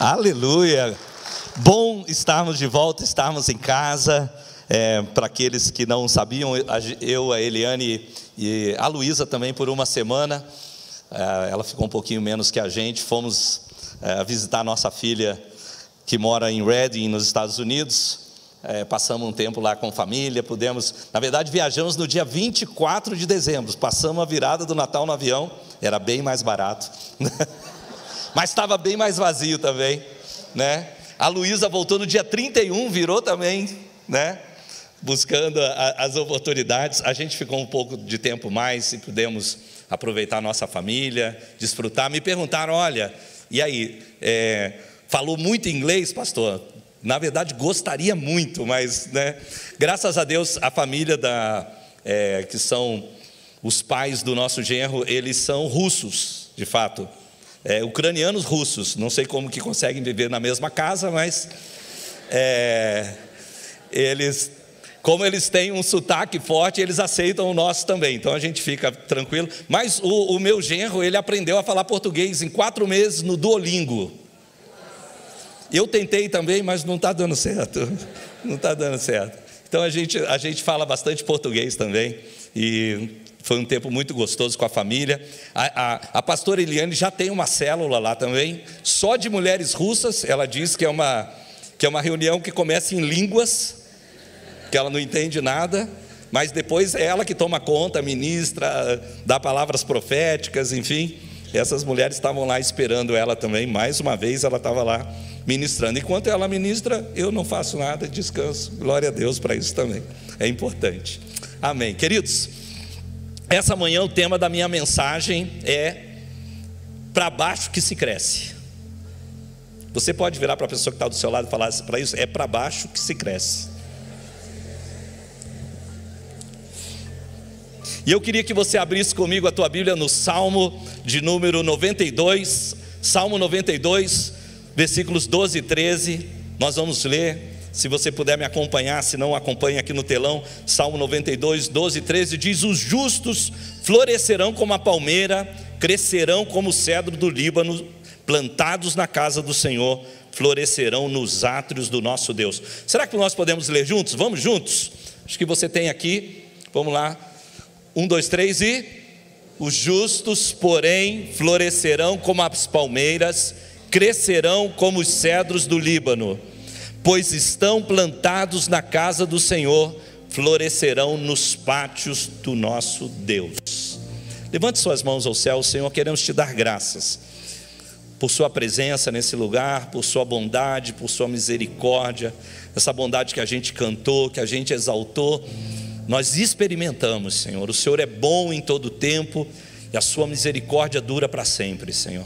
Aleluia! Bom estarmos de volta, estarmos em casa. Para aqueles que não sabiam, eu, a Eliane e a Luísa também por uma semana, ela ficou um pouquinho menos que a gente, fomos visitar a nossa filha que mora em Reading, nos Estados Unidos. Passamos um tempo lá com família, na verdade viajamos no dia 24 de dezembro, passamos a virada do Natal no avião, era bem mais barato, mas estava bem mais vazio também, né? A Luísa voltou no dia 31, virou também, né? Buscando as oportunidades. A gente ficou um pouco de tempo mais e pudemos aproveitar a nossa família, desfrutar. Me perguntaram, olha, e aí, falou muito inglês, pastor? Na verdade, gostaria muito, mas, né, graças a Deus, a família que são os pais do nosso genro, eles são russos, de fato, ucranianos russos. Não sei como que conseguem viver na mesma casa, mas como eles têm um sotaque forte, eles aceitam o nosso também, então a gente fica tranquilo. Mas o meu genro, ele aprendeu a falar português em 4 meses no Duolingo. Eu tentei também, mas não está dando certo. Não está dando certo. Então a gente fala bastante português também. E foi um tempo muito gostoso com a família. A pastora Eliane já tem uma célula lá também, só de mulheres russas. Ela diz que é uma reunião que começa em línguas, que ela não entende nada, mas depois é ela que toma conta, ministra, dá palavras proféticas, enfim. Essas mulheres estavam lá esperando ela também. Mais uma vez ela estava lá ministrando. Enquanto ela ministra, eu não faço nada, descanso. Glória a Deus para isso também, é importante. Amém. Queridos, essa manhã o tema da minha mensagem é para baixo que se cresce. Você pode virar para a pessoa que está do seu lado e falar para isso, é para baixo que se cresce. E eu queria que você abrisse comigo a tua Bíblia no Salmo de número 92, Salmo 92, versículos 12 e 13, nós vamos ler. Se você puder me acompanhar, se não, acompanhe aqui no telão. Salmo 92, 12 e 13, diz: os justos florescerão como a palmeira, crescerão como o cedro do Líbano, plantados na casa do Senhor, florescerão nos átrios do nosso Deus. Será que nós podemos ler juntos? Vamos juntos? Acho que você tem aqui, vamos lá. 1, 2, 3 e... os justos, porém, florescerão como as palmeiras, crescerão como os cedros do Líbano, pois estão plantados na casa do Senhor, florescerão nos pátios do nosso Deus. Levante suas mãos ao céu. Senhor, queremos te dar graças por sua presença nesse lugar, por sua bondade, por sua misericórdia, essa bondade que a gente cantou, que a gente exaltou. Nós experimentamos, Senhor, o Senhor é bom em todo tempo e a sua misericórdia dura para sempre, Senhor.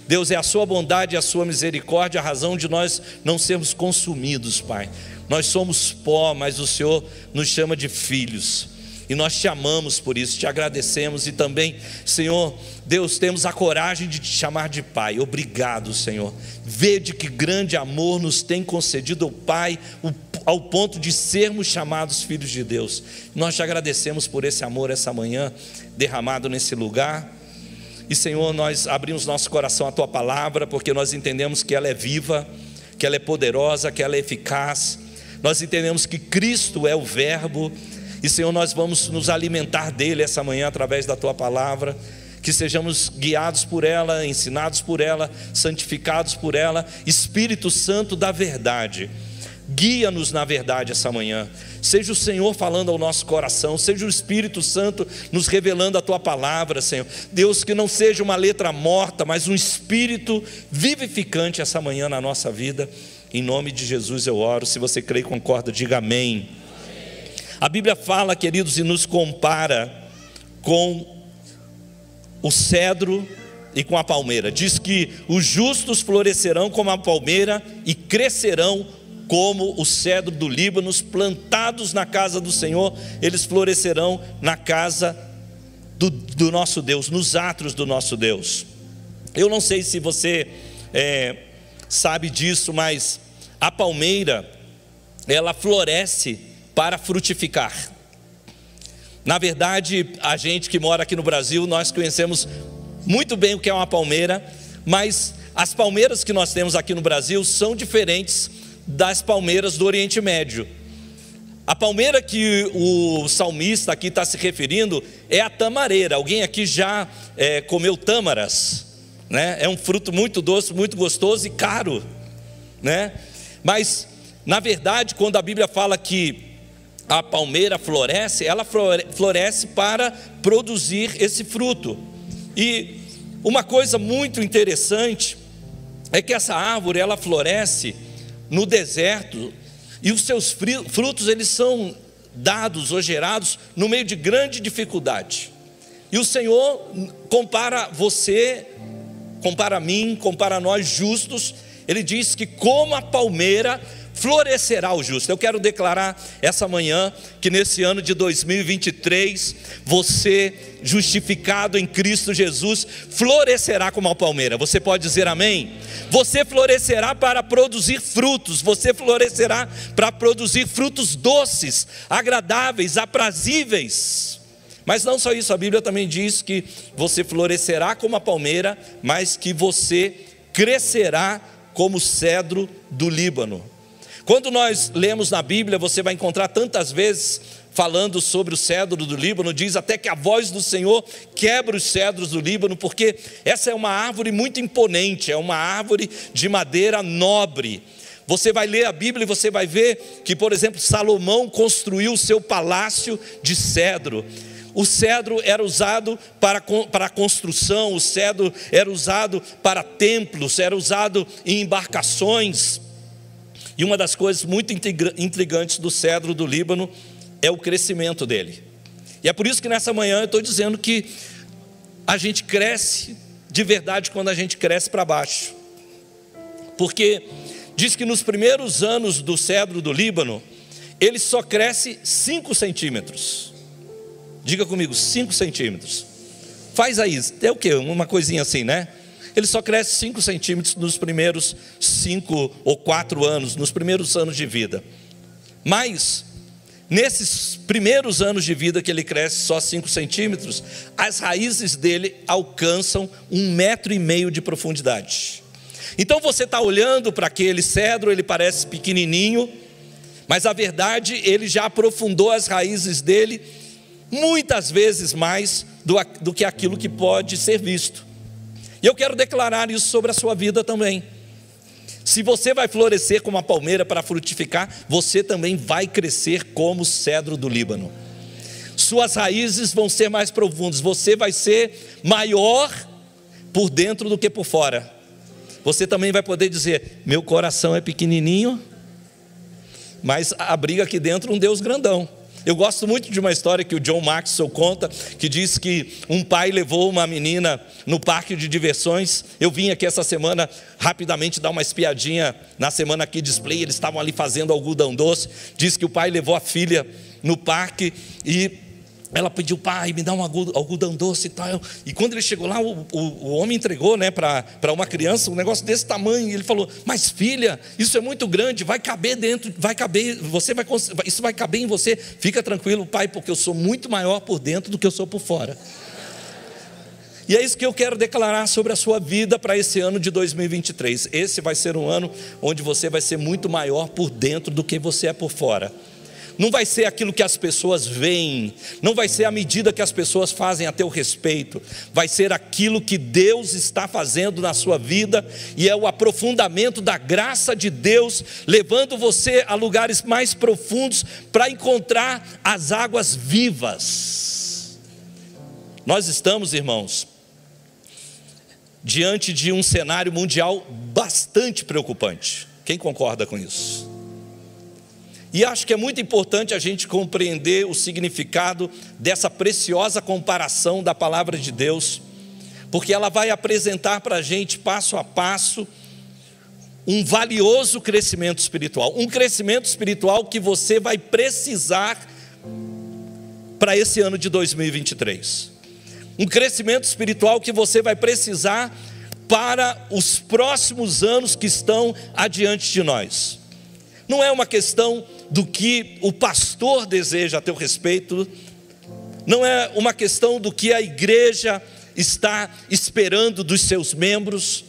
Deus, é a sua bondade e a sua misericórdia a razão de nós não sermos consumidos, Pai. Nós somos pó, mas o Senhor nos chama de filhos. E nós te amamos por isso, te agradecemos. E também, Senhor, Deus, temos a coragem de te chamar de Pai. Obrigado, Senhor. Vede que grande amor nos tem concedido o Pai, ao ponto de sermos chamados filhos de Deus. Nós te agradecemos por esse amor essa manhã derramado nesse lugar. E Senhor, nós abrimos nosso coração à tua palavra, porque nós entendemos que ela é viva, que ela é poderosa, que ela é eficaz. Nós entendemos que Cristo é o verbo. E Senhor, nós vamos nos alimentar dele essa manhã através da tua palavra. Que sejamos guiados por ela, ensinados por ela, santificados por ela. Espírito Santo da verdade, guia-nos na verdade essa manhã. Seja o Senhor falando ao nosso coração, seja o Espírito Santo nos revelando a tua palavra, Senhor. Deus, que não seja uma letra morta, mas um espírito vivificante essa manhã na nossa vida. Em nome de Jesus eu oro. Se você crê e concorda, diga amém. A Bíblia fala, queridos, e nos compara com o cedro e com a palmeira. Diz que os justos florescerão como a palmeira e crescerão como o cedro do Líbano, plantados na casa do Senhor. Eles florescerão na casa do nosso Deus, nos átrios do nosso Deus. Eu não sei se você sabe disso, mas a palmeira, ela floresce para frutificar. Na verdade, a gente que mora aqui no Brasil, nós conhecemos muito bem o que é uma palmeira, mas as palmeiras que nós temos aqui no Brasil são diferentes das palmeiras do Oriente Médio. A palmeira que o salmista aqui está se referindo é a tamareira. Alguém aqui já comeu tâmaras, né? É um fruto muito doce, muito gostoso e caro, né? Mas, na verdade, quando a Bíblia fala que a palmeira floresce, ela floresce para produzir esse fruto. E uma coisa muito interessante é que essa árvore, ela floresce no deserto, e os seus frutos, eles são dados ou gerados no meio de grande dificuldade. E o Senhor compara você, compara a mim, compara a nós justos. Ele diz que como a palmeira florescerá o justo. Eu quero declarar essa manhã que nesse ano de 2023, você, justificado em Cristo Jesus, florescerá como a palmeira. Você pode dizer amém? Você florescerá para produzir frutos, você florescerá para produzir frutos doces, agradáveis, aprazíveis. Mas não só isso, a Bíblia também diz que você florescerá como a palmeira, mas que você crescerá como o cedro do Líbano. Quando nós lemos na Bíblia, você vai encontrar tantas vezes falando sobre o cedro do Líbano, diz até que a voz do Senhor quebra os cedros do Líbano, porque essa é uma árvore muito imponente, é uma árvore de madeira nobre. Você vai ler a Bíblia e você vai ver que, por exemplo, Salomão construiu o seu palácio de cedro. O cedro era usado para a construção, o cedro era usado para templos, era usado em embarcações. E uma das coisas muito intrigantes do cedro do Líbano é o crescimento dele. E é por isso que nessa manhã eu estou dizendo que a gente cresce de verdade quando a gente cresce para baixo. Porque diz que nos primeiros anos do cedro do Líbano, ele só cresce 5 centímetros. Diga comigo, 5 centímetros. Faz aí, é o quê? Uma coisinha assim, né? Ele só cresce 5 centímetros nos primeiros 5 ou 4 anos, nos primeiros anos de vida. Mas, nesses primeiros anos de vida que ele cresce só 5 centímetros, as raízes dele alcançam 1,5 metro de profundidade. Então você está olhando para aquele cedro, ele parece pequenininho, mas a verdade, ele já aprofundou as raízes dele muitas vezes mais do que aquilo que pode ser visto. E eu quero declarar isso sobre a sua vida também. Se você vai florescer como a palmeira para frutificar, você também vai crescer como o cedro do Líbano. Suas raízes vão ser mais profundas, você vai ser maior por dentro do que por fora. Você também vai poder dizer, meu coração é pequenininho, mas abriga aqui dentro um Deus grandão. Eu gosto muito de uma história que o John Maxwell conta, que diz que um pai levou uma menina no parque de diversões. Eu vim aqui essa semana rapidamente dar uma espiadinha na Semana Kids Display, eles estavam ali fazendo algodão doce. Diz que o pai levou a filha no parque e ela pediu, pai, me dá um algodão doce e tal. E quando ele chegou lá, o homem entregou, né, para uma criança um negócio desse tamanho. E ele falou, mas filha, isso é muito grande, vai caber dentro, vai caber, isso vai caber em você. Fica tranquilo, pai, porque eu sou muito maior por dentro do que eu sou por fora. E é isso que eu quero declarar sobre a sua vida para esse ano de 2023. Esse vai ser um ano onde você vai ser muito maior por dentro do que você é por fora. Não vai ser aquilo que as pessoas veem, não vai ser a medida que as pessoas fazem a teu respeito, vai ser aquilo que Deus está fazendo na sua vida, e é o aprofundamento da graça de Deus, levando você a lugares mais profundos, para encontrar as águas vivas. Nós estamos, irmãos, diante de um cenário mundial bastante preocupante. Quem concorda com isso? E acho que é muito importante a gente compreender o significado dessa preciosa comparação da palavra de Deus, porque ela vai apresentar para a gente, passo a passo, um valioso crescimento espiritual. Um crescimento espiritual que você vai precisar para esse ano de 2023. Um crescimento espiritual que você vai precisar para os próximos anos que estão adiante de nós. Não é uma questão do que o pastor deseja a teu respeito, não é uma questão do que a igreja está esperando dos seus membros,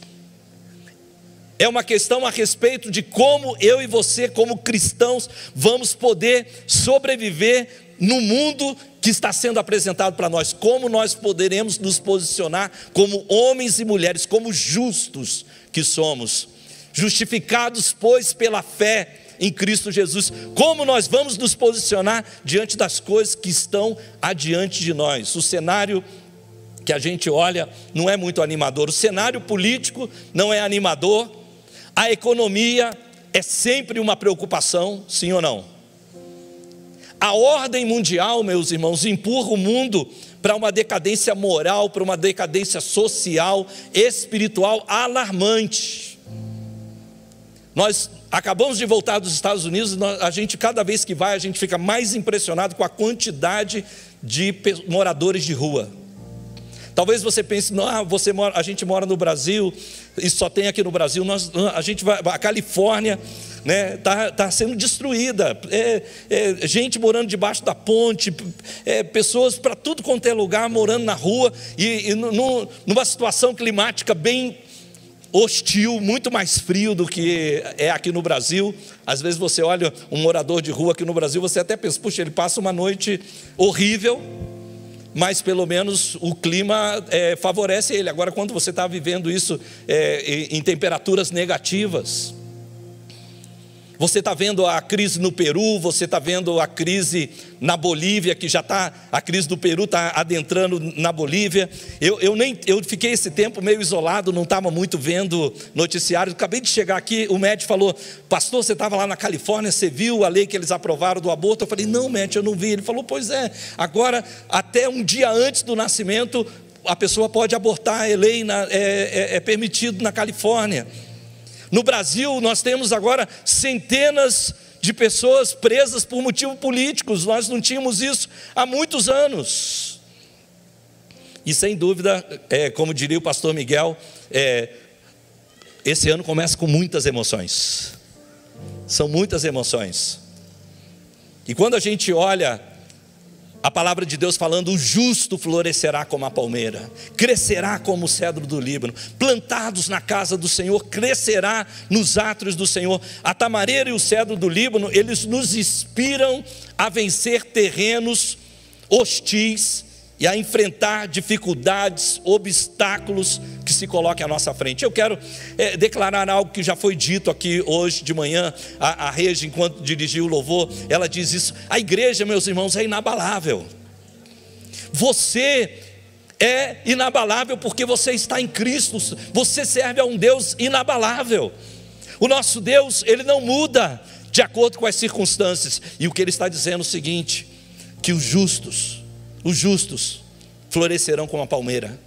É uma questão a respeito de como eu e você, como cristãos, vamos poder sobreviver no mundo que está sendo apresentado para nós. Como nós poderemos nos posicionar como homens e mulheres, como justos que somos, justificados, pois, pela fé em Cristo Jesus. Como nós vamos nos posicionar diante das coisas que estão adiante de nós? O cenário que a gente olha não é muito animador. O cenário político não é animador. A economia é sempre uma preocupação, sim ou não? A ordem mundial, meus irmãos, empurra o mundo para uma decadência moral, para uma decadência social, espiritual alarmante. Nós acabamos de voltar dos Estados Unidos, a gente, cada vez que vai, a gente fica mais impressionado com a quantidade de moradores de rua. Talvez você pense, não, a gente mora no Brasil, isso só tem aqui no Brasil. A Califórnia, né, tá sendo destruída, gente morando debaixo da ponte, pessoas para tudo quanto é lugar morando na rua, e numa situação climática bem hostil, muito mais frio do que é aqui no Brasil. Às vezes você olha um morador de rua aqui no Brasil, você até pensa, puxa, ele passa uma noite horrível, mas pelo menos o clima favorece ele. Agora, quando você está vivendo isso em temperaturas negativas, você está vendo a crise no Peru, você está vendo a crise na Bolívia, que já está, a crise do Peru está adentrando na Bolívia. Eu fiquei esse tempo meio isolado, não estava muito vendo noticiários. Acabei de chegar aqui, o médico falou, pastor, você estava lá na Califórnia, você viu a lei que eles aprovaram do aborto? Eu falei, não, médico, eu não vi. Ele falou, pois é, agora até um dia antes do nascimento, a pessoa pode abortar, é lei, é permitido na Califórnia. No Brasil, nós temos agora centenas de pessoas presas por motivos políticos. Nós não tínhamos isso há muitos anos. E sem dúvida, como diria o pastor Miguel, esse ano começa com muitas emoções. São muitas emoções. E quando a gente olha a palavra de Deus falando, o justo florescerá como a palmeira, crescerá como o cedro do Líbano, plantados na casa do Senhor, crescerá nos átrios do Senhor. A tamareira e o cedro do Líbano, eles nos inspiram a vencer terrenos hostis e a enfrentar dificuldades, obstáculos que se colocam à nossa frente. Eu quero declarar algo que já foi dito aqui hoje de manhã. A Regi, enquanto dirigiu o louvor, ela diz isso: a igreja, meus irmãos, é inabalável. Você é inabalável porque você está em Cristo. Você serve a um Deus inabalável. O nosso Deus, Ele não muda de acordo com as circunstâncias. E o que Ele está dizendo é o seguinte: que os justos florescerão como a palmeira,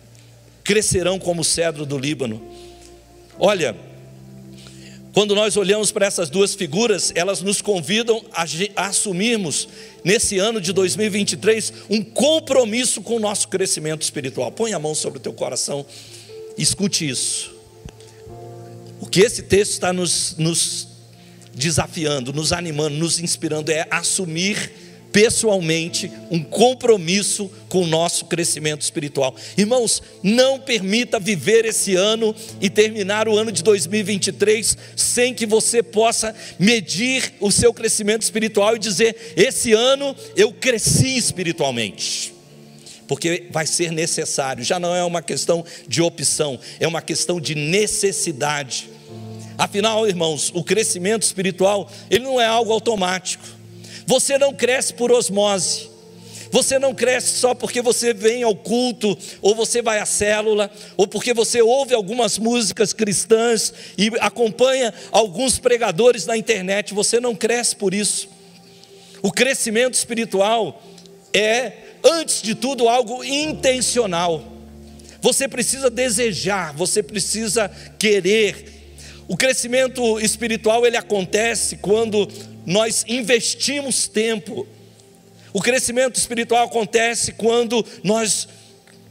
crescerão como o cedro do Líbano. Olha, quando nós olhamos para essas duas figuras, elas nos convidam a assumirmos, nesse ano de 2023, um compromisso com o nosso crescimento espiritual. Põe a mão sobre o teu coração, escute isso. O que esse texto está nos desafiando, nos animando, nos inspirando, é assumir pessoalmente um compromisso com o nosso crescimento espiritual. Irmãos, não permita viver esse ano e terminar o ano de 2023 sem que você possa medir o seu crescimento espiritual e dizer: esse ano eu cresci espiritualmente. Porque vai ser necessário. Já não é uma questão de opção, é uma questão de necessidade. Afinal, irmãos, o crescimento espiritual, ele não é algo automático. Você não cresce por osmose. Você não cresce só porque você vem ao culto, ou você vai à célula, ou porque você ouve algumas músicas cristãs e acompanha alguns pregadores na internet. Você não cresce por isso. O crescimento espiritual é, antes de tudo, algo intencional. Você precisa desejar, você precisa querer. O crescimento espiritual, ele acontece quando nós investimos tempo. O crescimento espiritual acontece quando nós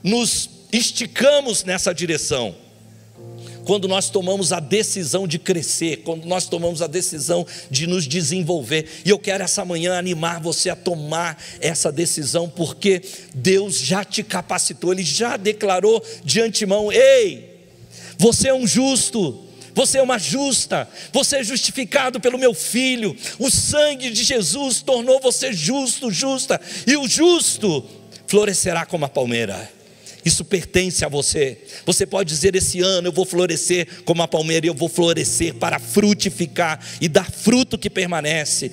nos esticamos nessa direção. Quando nós tomamos a decisão de crescer, quando nós tomamos a decisão de nos desenvolver. E eu quero essa manhã animar você a tomar essa decisão, porque Deus já te capacitou, Ele já declarou de antemão: ei, você é um justo, você é uma justa, você é justificado pelo meu Filho, o sangue de Jesus tornou você justo, justa, e o justo florescerá como a palmeira. Isso pertence a você. Você pode dizer: esse ano eu vou florescer como a palmeira, e eu vou florescer para frutificar e dar fruto que permanece.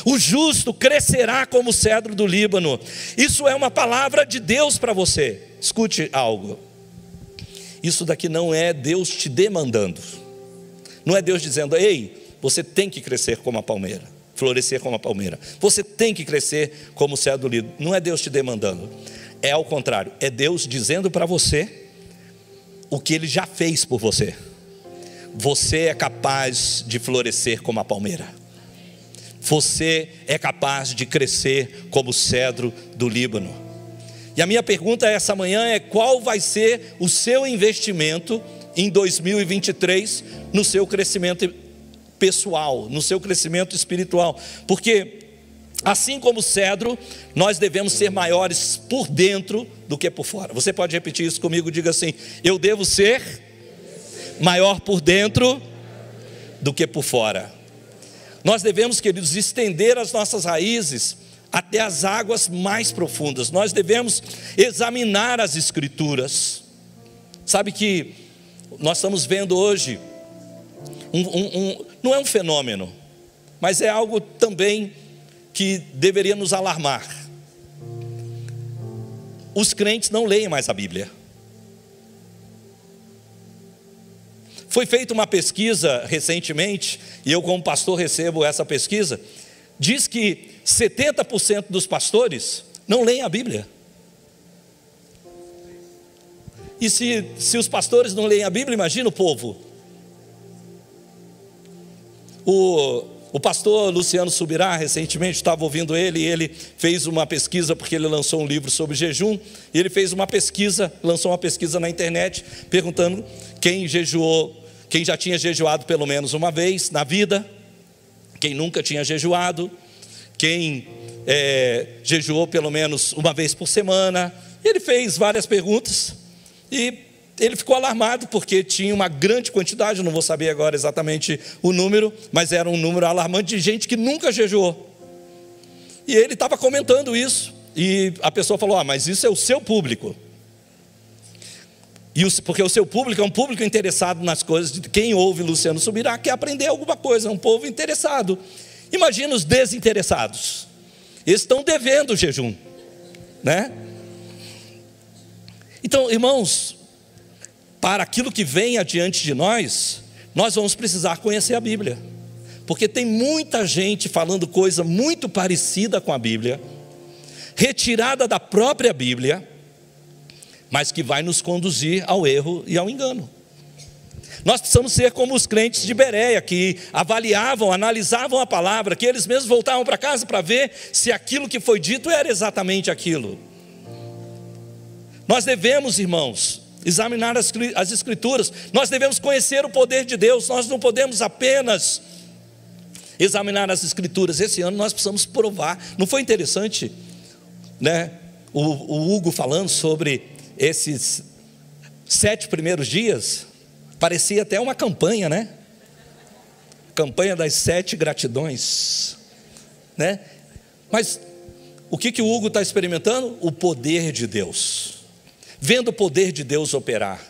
O justo crescerá como o cedro do Líbano. Isso é uma palavra de Deus para você. Escute algo. Isso daqui não é Deus te demandando. Não é Deus dizendo: ei, você tem que crescer como a palmeira, florescer como a palmeira. Você tem que crescer como o cedro do Líbano. Não é Deus te demandando. É ao contrário. É Deus dizendo para você o que Ele já fez por você. Você é capaz de florescer como a palmeira. Você é capaz de crescer como o cedro do Líbano. E a minha pergunta essa manhã é: qual vai ser o seu investimento em 2023 no seu crescimento pessoal, no seu crescimento espiritual? Porque assim como o cedro, nós devemos ser maiores por dentro do que por fora. Você pode repetir isso comigo? Diga assim: eu devo ser maior por dentro do que por fora. Nós devemos, queridos, estender as nossas raízes até as águas mais profundas. Nós devemos examinar as Escrituras. Sabe que nós estamos vendo hoje, não é um fenômeno, mas é algo também que deveria nos alarmar. Os crentes não leem mais a Bíblia. Foi feita uma pesquisa recentemente, e eu como pastor recebo essa pesquisa. Diz que 70% dos pastores não leem a Bíblia. E se os pastores não leem a Bíblia, imagina o povo. O pastor Luciano Subirá, recentemente, estava ouvindo ele, e ele fez uma pesquisa, porque ele lançou um livro sobre jejum, e ele fez uma pesquisa, lançou uma pesquisa na internet, perguntando quem jejuou, quem já tinha jejuado pelo menos uma vez na vida, quem nunca tinha jejuado, quem jejuou pelo menos uma vez por semana. Ele fez várias perguntas, e ele ficou alarmado, porque tinha uma grande quantidade, não vou saber agora exatamente o número, mas era um número alarmante de gente que nunca jejuou. E ele estava comentando isso, e a pessoa falou: mas isso é o seu público. Porque o seu público é um público interessado nas coisas. De quem ouve Luciano Subirá quer aprender alguma coisa, é um povo interessado. Imagina os desinteressados. Eles estão devendo o jejum, né? Então, irmãos, para aquilo que vem adiante de nós, nós vamos precisar conhecer a Bíblia, porque tem muita gente falando coisa muito parecida com a Bíblia, retirada da própria Bíblia, mas que vai nos conduzir ao erro e ao engano. Nós precisamos ser como os crentes de Bereia, que avaliavam, analisavam a palavra, que eles mesmos voltavam para casa para ver se aquilo que foi dito era exatamente aquilo. Nós devemos, irmãos, examinar as Escrituras. Nós devemos conhecer o poder de Deus. Nós não podemos apenas examinar as Escrituras. Esse ano nós precisamos provar. Não foi interessante, né? O Hugo falando sobre esses 7 primeiros dias. Parecia até uma campanha, né? Campanha das 7 gratidões, né? Mas o que o Hugo está experimentando? O poder de Deus. Vendo o poder de Deus operar.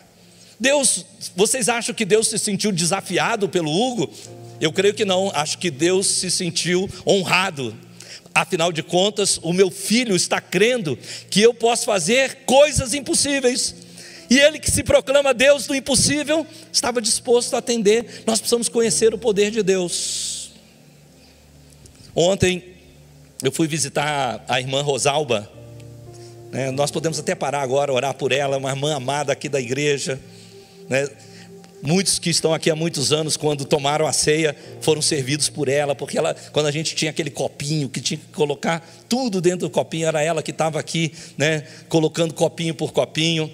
Vocês acham que Deus se sentiu desafiado pelo Hugo? Eu creio que não. Acho que Deus se sentiu honrado. Afinal de contas, o meu filho está crendo que eu posso fazer coisas impossíveis. E ele, que se proclama Deus do impossível, estava disposto a atender. Nós precisamos conhecer o poder de Deus. Ontem eu fui visitar a irmã Rosalba. Nós podemos até parar agora, orar por ela, uma irmã amada aqui da igreja, né? Muitos que estão aqui há muitos anos, quando tomaram a ceia, foram servidos por ela, porque quando a gente tinha aquele copinho, que tinha que colocar tudo dentro do copinho, era ela que estava aqui, né, colocando copinho por copinho.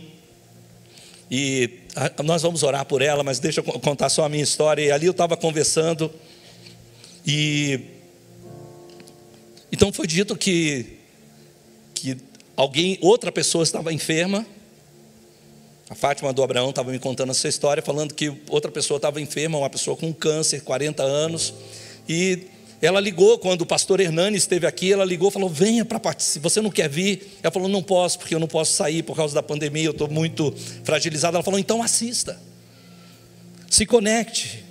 E nós vamos orar por ela, mas deixa eu contar só a minha história. E ali eu estava conversando, e então foi dito que outra pessoa estava enferma. A Fátima do Abraão estava me contando essa história, falando que outra pessoa estava enferma, uma pessoa com câncer, 40 anos, e ela ligou, quando o pastor Hernani esteve aqui, ela ligou e falou: venha para participar, você não quer vir? Ela falou: não posso, porque eu não posso sair por causa da pandemia, eu estou muito fragilizada. Ela falou: então assista, se conecte.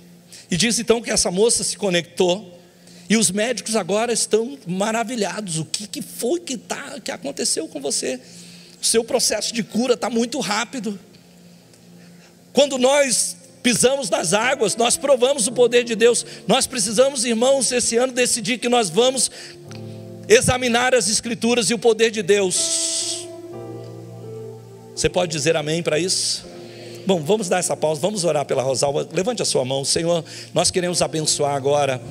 E diz então que essa moça se conectou, e os médicos agora estão maravilhados. O que foi que aconteceu com você? O seu processo de cura está muito rápido. Quando nós pisamos nas águas, nós provamos o poder de Deus. Nós precisamos, irmãos, esse ano decidir que nós vamos examinar as Escrituras e o poder de Deus. Você pode dizer amém para isso? Bom, vamos dar essa pausa, vamos orar pela Rosalba. Levante a sua mão. Senhor, nós queremos abençoar agora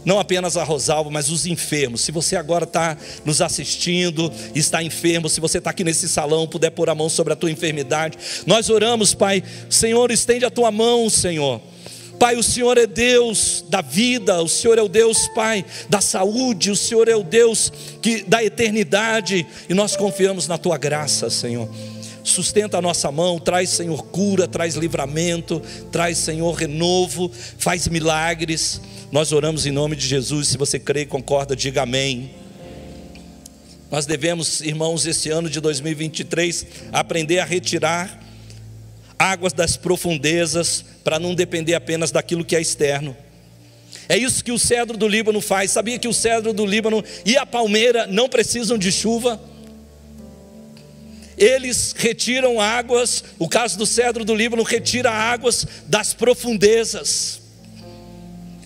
não apenas a Rosalba, mas os enfermos. Se você agora está nos assistindo, está enfermo, se você está aqui nesse salão, puder pôr a mão sobre a tua enfermidade, nós oramos, Pai. Senhor, estende a tua mão, Senhor. Pai, o Senhor é Deus da vida, o Senhor é o Deus, Pai, da saúde, o Senhor é o Deus da eternidade, e nós confiamos na tua graça, Senhor. Sustenta a nossa mão, traz, Senhor, cura, traz livramento, traz, Senhor, renovo, faz milagres. Nós oramos em nome de Jesus. Se você crê e concorda, diga amém. Nós devemos, irmãos, esse ano de 2023, aprender a retirar águas das profundezas, para não depender apenas daquilo que é externo. É isso que o cedro do Líbano faz. Sabia que o cedro do Líbano e a palmeira não precisam de chuva? Eles retiram águas. O caso do cedro do Líbano retira águas das profundezas.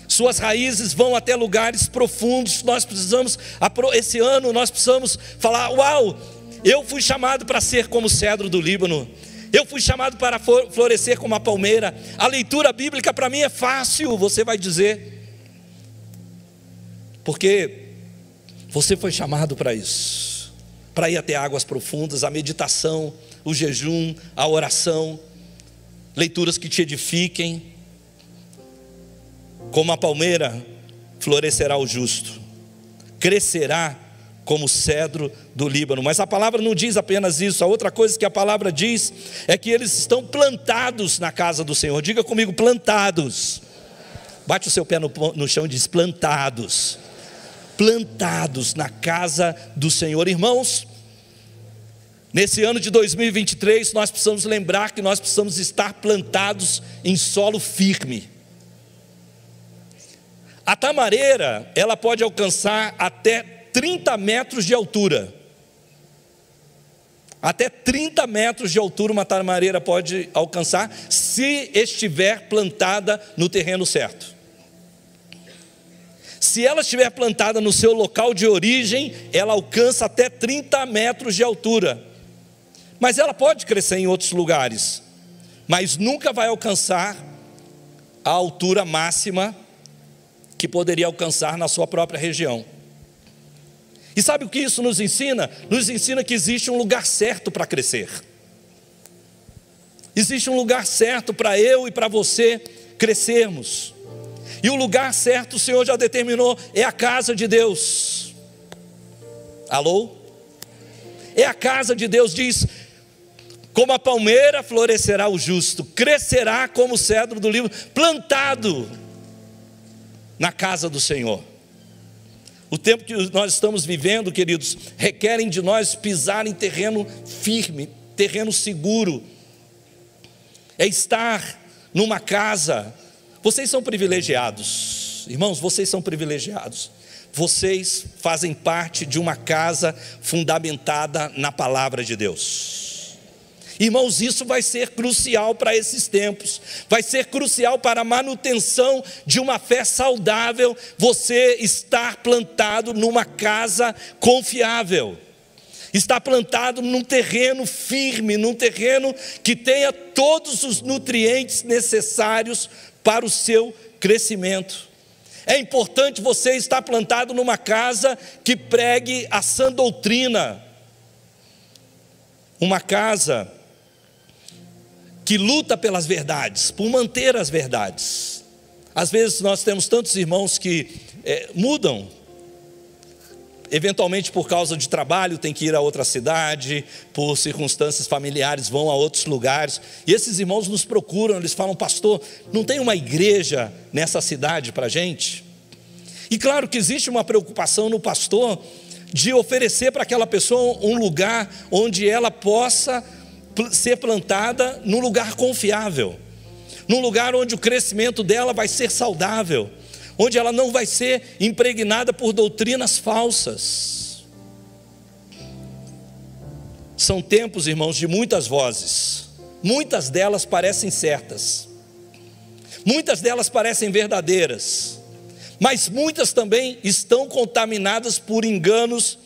Suas raízes vão até lugares profundos. Nós precisamos, esse ano nós precisamos falar: uau, eu fui chamado para ser como o cedro do Líbano, eu fui chamado para florescer como a palmeira. A leitura bíblica para mim é fácil, você vai dizer, porque você foi chamado para isso, para ir até águas profundas. A meditação, o jejum, a oração, leituras que te edifiquem. Como a palmeira, florescerá o justo, crescerá como o cedro do Líbano. Mas a palavra não diz apenas isso. A outra coisa que a palavra diz é que eles estão plantados na casa do Senhor. Diga comigo: plantados. Bate o seu pé no chão e diz: plantados. Plantados na casa do Senhor. Irmãos, nesse ano de 2023, nós precisamos lembrar que nós precisamos estar plantados em solo firme. A tamareira, ela pode alcançar até 30 metros de altura. Até 30 metros de altura uma tamareira pode alcançar, se estiver plantada no terreno certo. Se ela estiver plantada no seu local de origem, ela alcança até 30 metros de altura. Mas ela pode crescer em outros lugares, mas nunca vai alcançar a altura máxima que poderia alcançar na sua própria região. E sabe o que isso nos ensina? Nos ensina que existe um lugar certo para crescer. Existe um lugar certo para eu e para você crescermos. E o lugar certo o Senhor já determinou, é a casa de Deus. Alô? É a casa de Deus. Diz: como a palmeira florescerá o justo, crescerá como o cedro do Líbano, plantado na casa do Senhor. O tempo que nós estamos vivendo, queridos, requerem de nós pisar em terreno firme, terreno seguro. É estar numa casa. Vocês são privilegiados, irmãos, vocês são privilegiados. Vocês fazem parte de uma casa fundamentada na palavra de Deus. Irmãos, isso vai ser crucial para esses tempos, vai ser crucial para a manutenção de uma fé saudável, você estar plantado numa casa confiável, estar plantado num terreno firme, num terreno que tenha todos os nutrientes necessários para o seu crescimento. É importante você estar plantado numa casa que pregue a sã doutrina, uma casa que luta pelas verdades, por manter as verdades. Às vezes nós temos tantos irmãos que mudam. eventualmente por causa de trabalho tem que ir a outra cidade, por circunstâncias familiares vão a outros lugares, e esses irmãos nos procuram, eles falam: pastor, não tem uma igreja nessa cidade para a gente? E claro que existe uma preocupação no pastor de oferecer para aquela pessoa um lugar onde ela possa ser plantada num lugar confiável, num lugar onde o crescimento dela vai ser saudável, onde ela não vai ser impregnada por doutrinas falsas. São tempos, irmãos, de muitas vozes, muitas delas parecem certas, muitas delas parecem verdadeiras, mas muitas também estão contaminadas por enganos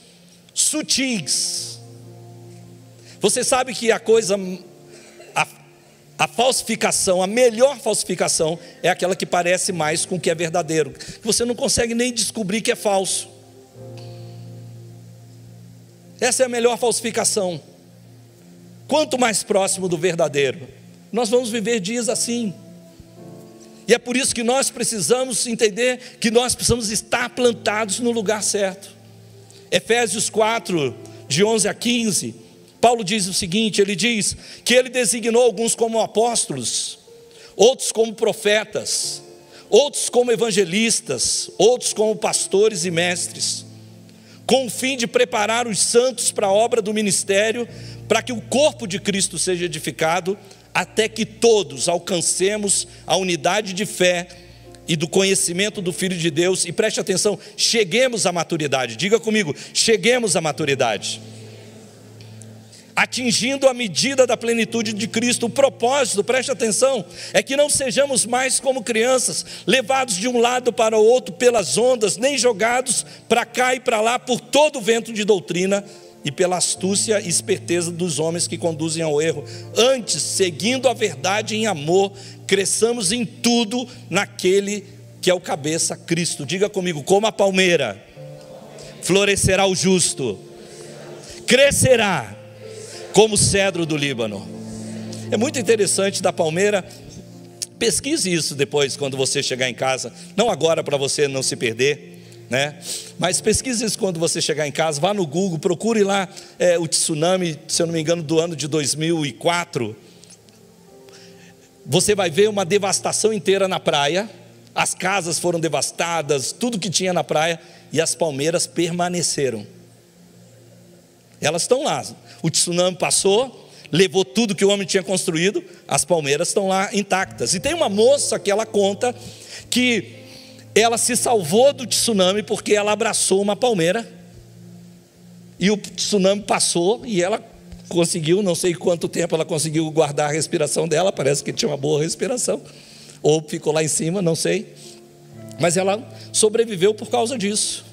sutis. Você sabe que a falsificação, a melhor falsificação é aquela que parece mais com o que é verdadeiro, que você não consegue nem descobrir que é falso. Essa é a melhor falsificação. Quanto mais próximo do verdadeiro, nós vamos viver dias assim. E é por isso que nós precisamos entender que nós precisamos estar plantados no lugar certo. Efésios 4, de 11 a 15, Paulo diz o seguinte, ele diz que ele designou alguns como apóstolos, outros como profetas, outros como evangelistas, outros como pastores e mestres, com o fim de preparar os santos para a obra do ministério, para que o corpo de Cristo seja edificado, até que todos alcancemos a unidade de fé e do conhecimento do Filho de Deus, e preste atenção, cheguemos à maturidade. Diga comigo, cheguemos à maturidade, atingindo a medida da plenitude de Cristo. O propósito, preste atenção, é que não sejamos mais como crianças, levados de um lado para o outro pelas ondas, nem jogados para cá e para lá por todo o vento de doutrina, e pela astúcia e esperteza dos homens que conduzem ao erro. Antes, seguindo a verdade em amor, cresçamos em tudo naquele que é o cabeça, Cristo. Diga comigo, como a palmeira florescerá o justo, crescerá como o cedro do Líbano. É muito interessante da palmeira. Pesquise isso depois quando você chegar em casa, não agora para você não se perder, né? Mas pesquise isso quando você chegar em casa, vá no Google, procure lá o tsunami, se eu não me engano, do ano de 2004. Você vai ver uma devastação inteira na praia, as casas foram devastadas, tudo que tinha na praia, e as palmeiras permaneceram. Elas estão lá, o tsunami passou, levou tudo que o homem tinha construído, as palmeiras estão lá intactas. E tem uma moça que ela conta que ela se salvou do tsunami porque ela abraçou uma palmeira, e o tsunami passou e ela conseguiu, não sei quanto tempo ela conseguiu guardar a respiração dela, parece que tinha uma boa respiração, ou ficou lá em cima, não sei, mas ela sobreviveu por causa disso.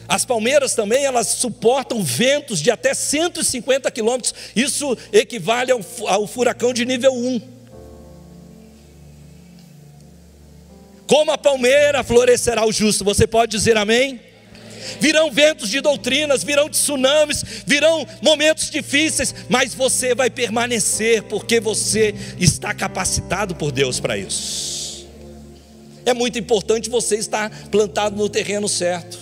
As palmeiras também, elas suportam ventos de até 150 quilômetros, isso equivale ao furacão de nível 1. Como a palmeira florescerá o justo. Você pode dizer amém? Virão ventos de doutrinas, virão tsunamis, virão momentos difíceis, mas você vai permanecer, porque você está capacitado por Deus para isso. É muito importante você estar plantado no terreno certo.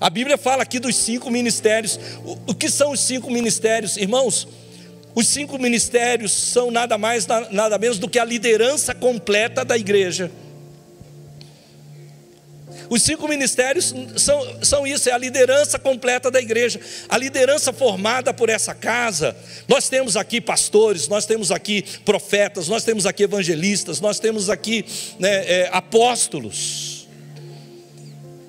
A Bíblia fala aqui dos 5 ministérios. O que são os 5 ministérios, irmãos? Os 5 ministérios são nada mais, nada menos do que a liderança completa da igreja. Os 5 ministérios são isso, é a liderança completa da igreja, a liderança formada por essa casa. Nós temos aqui pastores, nós temos aqui profetas, nós temos aqui evangelistas, nós temos aqui apóstolos.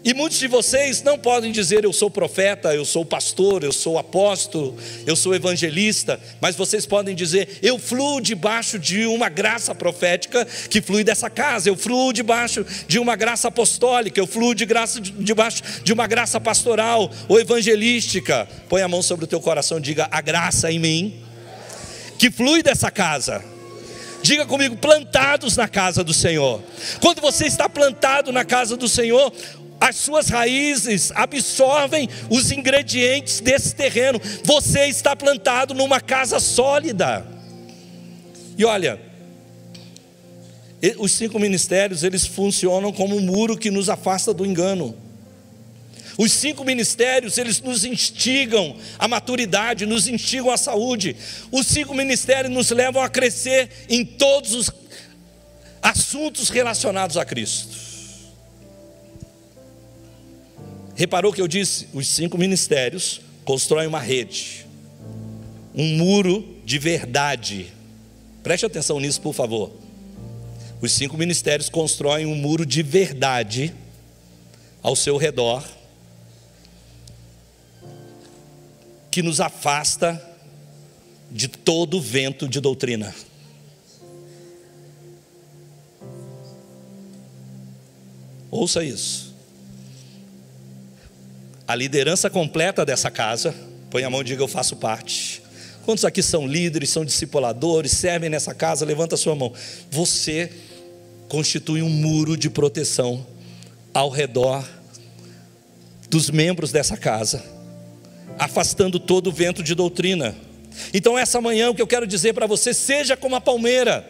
E muitos de vocês não podem dizer: eu sou profeta, eu sou pastor, eu sou apóstolo, eu sou evangelista, mas vocês podem dizer: eu fluo debaixo de uma graça profética que flui dessa casa, eu fluo debaixo de uma graça apostólica, eu fluo debaixo de uma graça pastoral ou evangelística. Põe a mão sobre o teu coração e diga: a graça em mim que flui dessa casa. Diga comigo: plantados na casa do Senhor. Quando você está plantado na casa do Senhor, as suas raízes absorvem os ingredientes desse terreno. Você está plantado numa casa sólida. E olha, os 5 ministérios, eles funcionam como um muro que nos afasta do engano. Os 5 ministérios, eles nos instigam à maturidade, nos instigam à saúde. Os 5 ministérios nos levam a crescer em todos os assuntos relacionados a Cristo. Reparou que eu disse? Os 5 ministérios constroem uma rede, um muro de verdade. Preste atenção nisso, por favor. Os 5 ministérios constroem um muro de verdade ao seu redor, que nos afasta de todo vento de doutrina. Ouça isso. A liderança completa dessa casa, põe a mão e diga: eu faço parte. Quantos aqui são líderes, são discipuladores, servem nessa casa? Levanta a sua mão. Você constitui um muro de proteção ao redor dos membros dessa casa, afastando todo o vento de doutrina. Então essa manhã o que eu quero dizer para você: seja como a palmeira.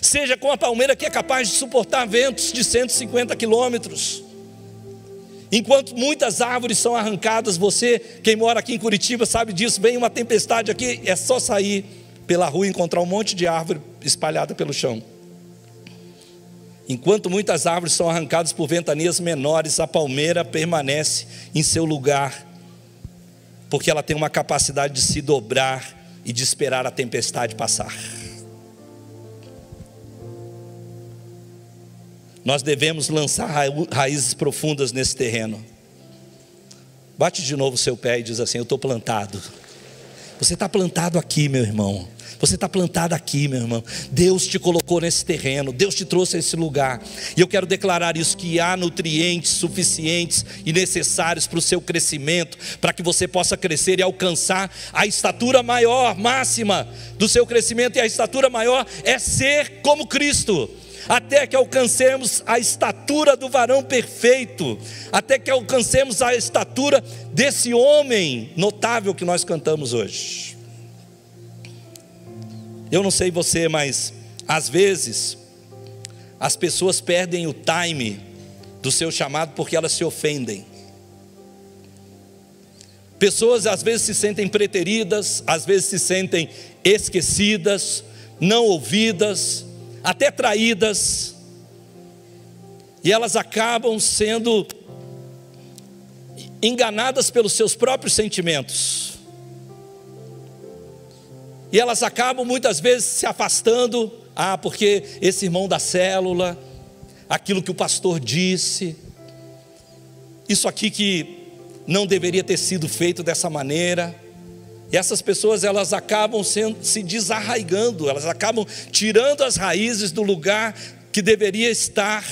Seja como a palmeira que é capaz de suportar ventos de 150 quilômetros. Enquanto muitas árvores são arrancadas, você, quem mora aqui em Curitiba sabe disso, vem uma tempestade aqui, é só sair pela rua e encontrar um monte de árvore espalhada pelo chão. Enquanto muitas árvores são arrancadas por ventanias menores, a palmeira permanece em seu lugar, porque ela tem uma capacidade de se dobrar e de esperar a tempestade passar. Nós devemos lançar raízes profundas nesse terreno. Bate de novo o seu pé e diz assim: eu estou plantado. Você está plantado aqui, meu irmão. Você está plantado aqui, meu irmão. Deus te colocou nesse terreno, Deus te trouxe a esse lugar. E eu quero declarar isso, que há nutrientes suficientes e necessários para o seu crescimento, para que você possa crescer e alcançar a estatura maior, máxima do seu crescimento. E a estatura maior é ser como Cristo. Até que alcancemos a estatura do varão perfeito, até que alcancemos a estatura desse homem notável que nós cantamos hoje. Eu não sei você, mas às vezes as pessoas perdem o time do seu chamado porque elas se ofendem. Pessoas às vezes se sentem preteridas, às vezes se sentem esquecidas, não ouvidas, até traídas, e elas acabam sendo enganadas pelos seus próprios sentimentos, e elas acabam muitas vezes se afastando. Porque esse irmão da célula, aquilo que o pastor disse, isso aqui que não deveria ter sido feito dessa maneira. E essas pessoas, elas acabam se desarraigando, elas acabam tirando as raízes do lugar que deveria estar,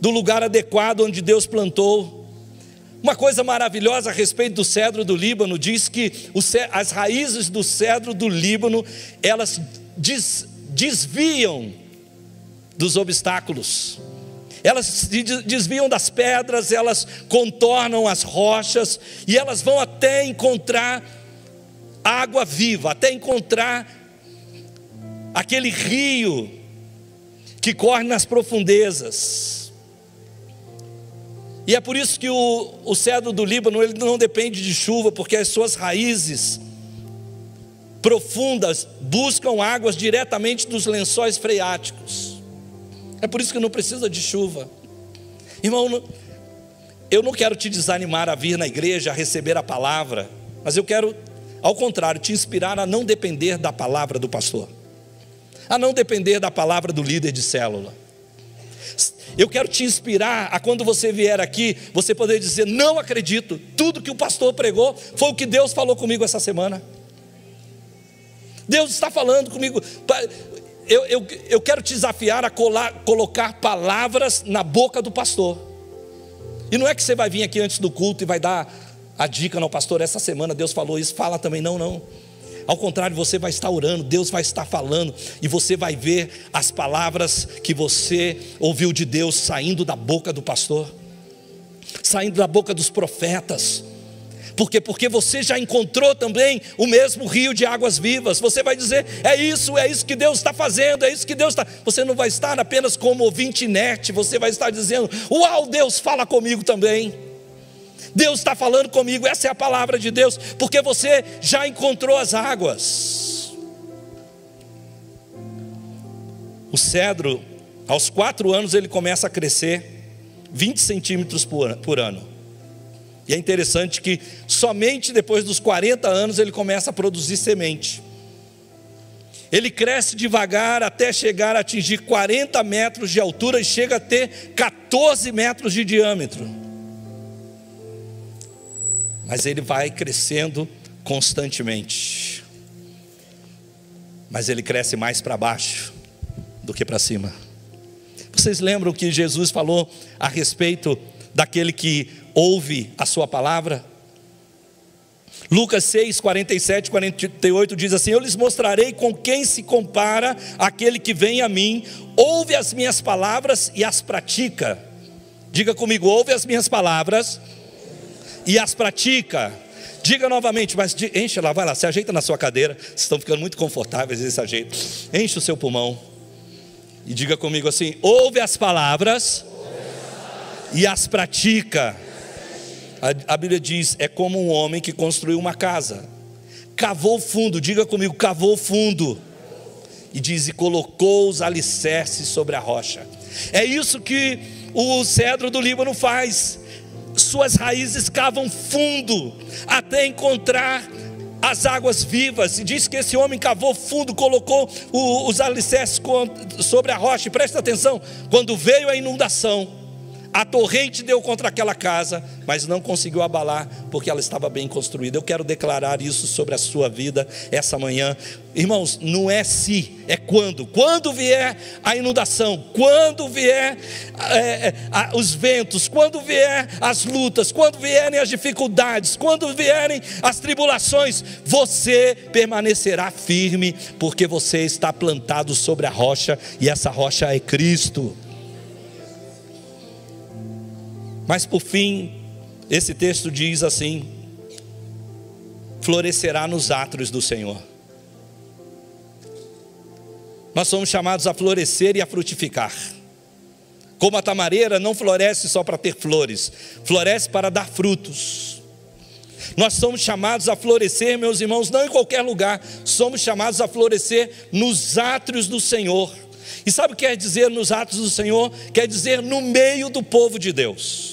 do lugar adequado onde Deus plantou. Uma coisa maravilhosa a respeito do cedro do Líbano, diz que as raízes do cedro do Líbano, elas desviam dos obstáculos. Elas se desviam das pedras, elas contornam as rochas, e elas vão até encontrar água viva, até encontrar aquele rio que corre nas profundezas. E é por isso que o cedro do Líbano, ele não depende de chuva, porque as suas raízes profundas buscam águas diretamente dos lençóis freáticos. É por isso que não precisa de chuva. Irmão, eu não quero te desanimar a vir na igreja, a receber a palavra, mas eu quero, ao contrário, te inspirar a não depender da palavra do pastor, a não depender da palavra do líder de célula. Eu quero te inspirar a, quando você vier aqui, você poder dizer: não acredito, tudo que o pastor pregou foi o que Deus falou comigo essa semana. Deus está falando comigo. Eu quero te desafiar a colocar palavras na boca do pastor. E não é que você vai vir aqui antes do culto e vai dar a dica: não, pastor, essa semana Deus falou isso, fala também. Não. Ao contrário, você vai estar orando, Deus vai estar falando, e você vai ver as palavras que você ouviu de Deus saindo da boca do pastor, saindo da boca dos profetas. Por quê? Porque você já encontrou também o mesmo rio de águas vivas. Você vai dizer, é isso que Deus está fazendo, é isso que Deus está. Você não vai estar apenas como ouvinte inerte, você vai estar dizendo, uau, Deus fala comigo também. Deus está falando comigo, essa é a palavra de Deus, porque você já encontrou as águas. O cedro, aos 4 anos ele começa a crescer 20 centímetros por ano. E é interessante que somente depois dos 40 anos ele começa a produzir semente. Ele cresce devagar até chegar a atingir 40 metros de altura e chega a ter 14 metros de diâmetro. Mas ele vai crescendo constantemente. Mas ele cresce mais para baixo do que para cima. Vocês lembram que Jesus falou a respeito daquele que ouve a sua palavra? Lucas 6, 47, 48 diz assim: eu lhes mostrarei com quem se compara aquele que vem a mim, ouve as minhas palavras e as pratica. Diga comigo, ouve as minhas palavras e as pratica. Diga novamente, mas enche lá, vai lá, se ajeita na sua cadeira, vocês estão ficando muito confortáveis nesse ajeito. Enche o seu pulmão e diga comigo assim: ouve as palavras e as pratica. A Bíblia diz, é como um homem que construiu uma casa, cavou fundo, diga comigo, cavou fundo, e diz, e colocou os alicerces sobre a rocha. É isso que o cedro do Líbano faz. Suas raízes cavam fundo até encontrar as águas vivas. E diz que esse homem cavou fundo, colocou os alicerces sobre a rocha. E presta atenção, quando veio a inundação, a torrente deu contra aquela casa, mas não conseguiu abalar, porque ela estava bem construída. Eu quero declarar isso sobre a sua vida essa manhã. Irmãos, não é se, é quando. Quando vier a inundação, quando vier os ventos, quando vier as lutas, quando vierem as dificuldades, quando vierem as tribulações, você permanecerá firme, porque você está plantado sobre a rocha, e essa rocha é Cristo. Mas por fim, esse texto diz assim: florescerá nos átrios do Senhor. Nós somos chamados a florescer e a frutificar. Como a tamareira não floresce só para ter flores, floresce para dar frutos. Nós somos chamados a florescer, meus irmãos, não em qualquer lugar, somos chamados a florescer nos átrios do Senhor. E sabe o que quer dizer nos átrios do Senhor? Quer dizer no meio do povo de Deus.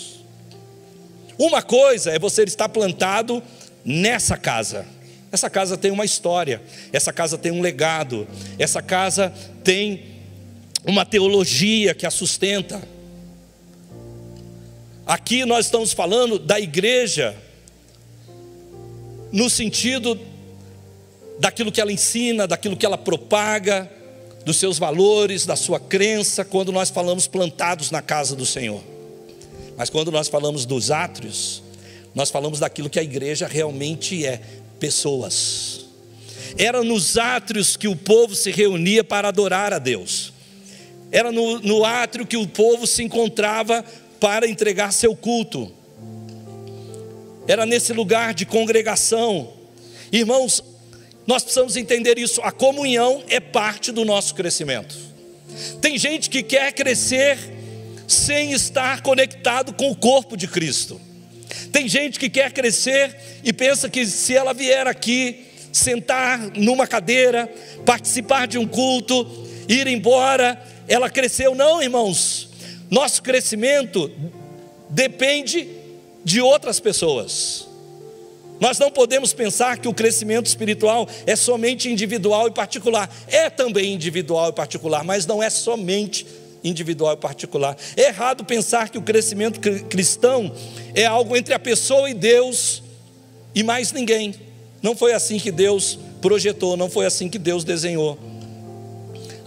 Uma coisa é você estar plantado nessa casa. Essa casa tem uma história, essa casa tem um legado, essa casa tem uma teologia que a sustenta. Aqui nós estamos falando da igreja no sentido daquilo que ela ensina, daquilo que ela propaga, dos seus valores, da sua crença, quando nós falamos plantados na casa do Senhor. Mas quando nós falamos dos átrios, nós falamos daquilo que a igreja realmente é: pessoas. Era nos átrios que o povo se reunia para adorar a Deus. Era no átrio que o povo se encontrava para entregar seu culto. Era nesse lugar de congregação. Irmãos, nós precisamos entender isso. A comunhão é parte do nosso crescimento. Tem gente que quer crescer sem estar conectado com o corpo de Cristo. Tem gente que quer crescer e pensa que se ela vier aqui, sentar numa cadeira, participar de um culto, ir embora, ela cresceu. Não, irmãos, nosso crescimento depende de outras pessoas. Nós não podemos pensar que o crescimento espiritual é somente individual e particular. É também individual e particular, mas não é somente individual e particular. É errado pensar que o crescimento cristão é algo entre a pessoa e Deus e mais ninguém. Não foi assim que Deus projetou, não foi assim que Deus desenhou.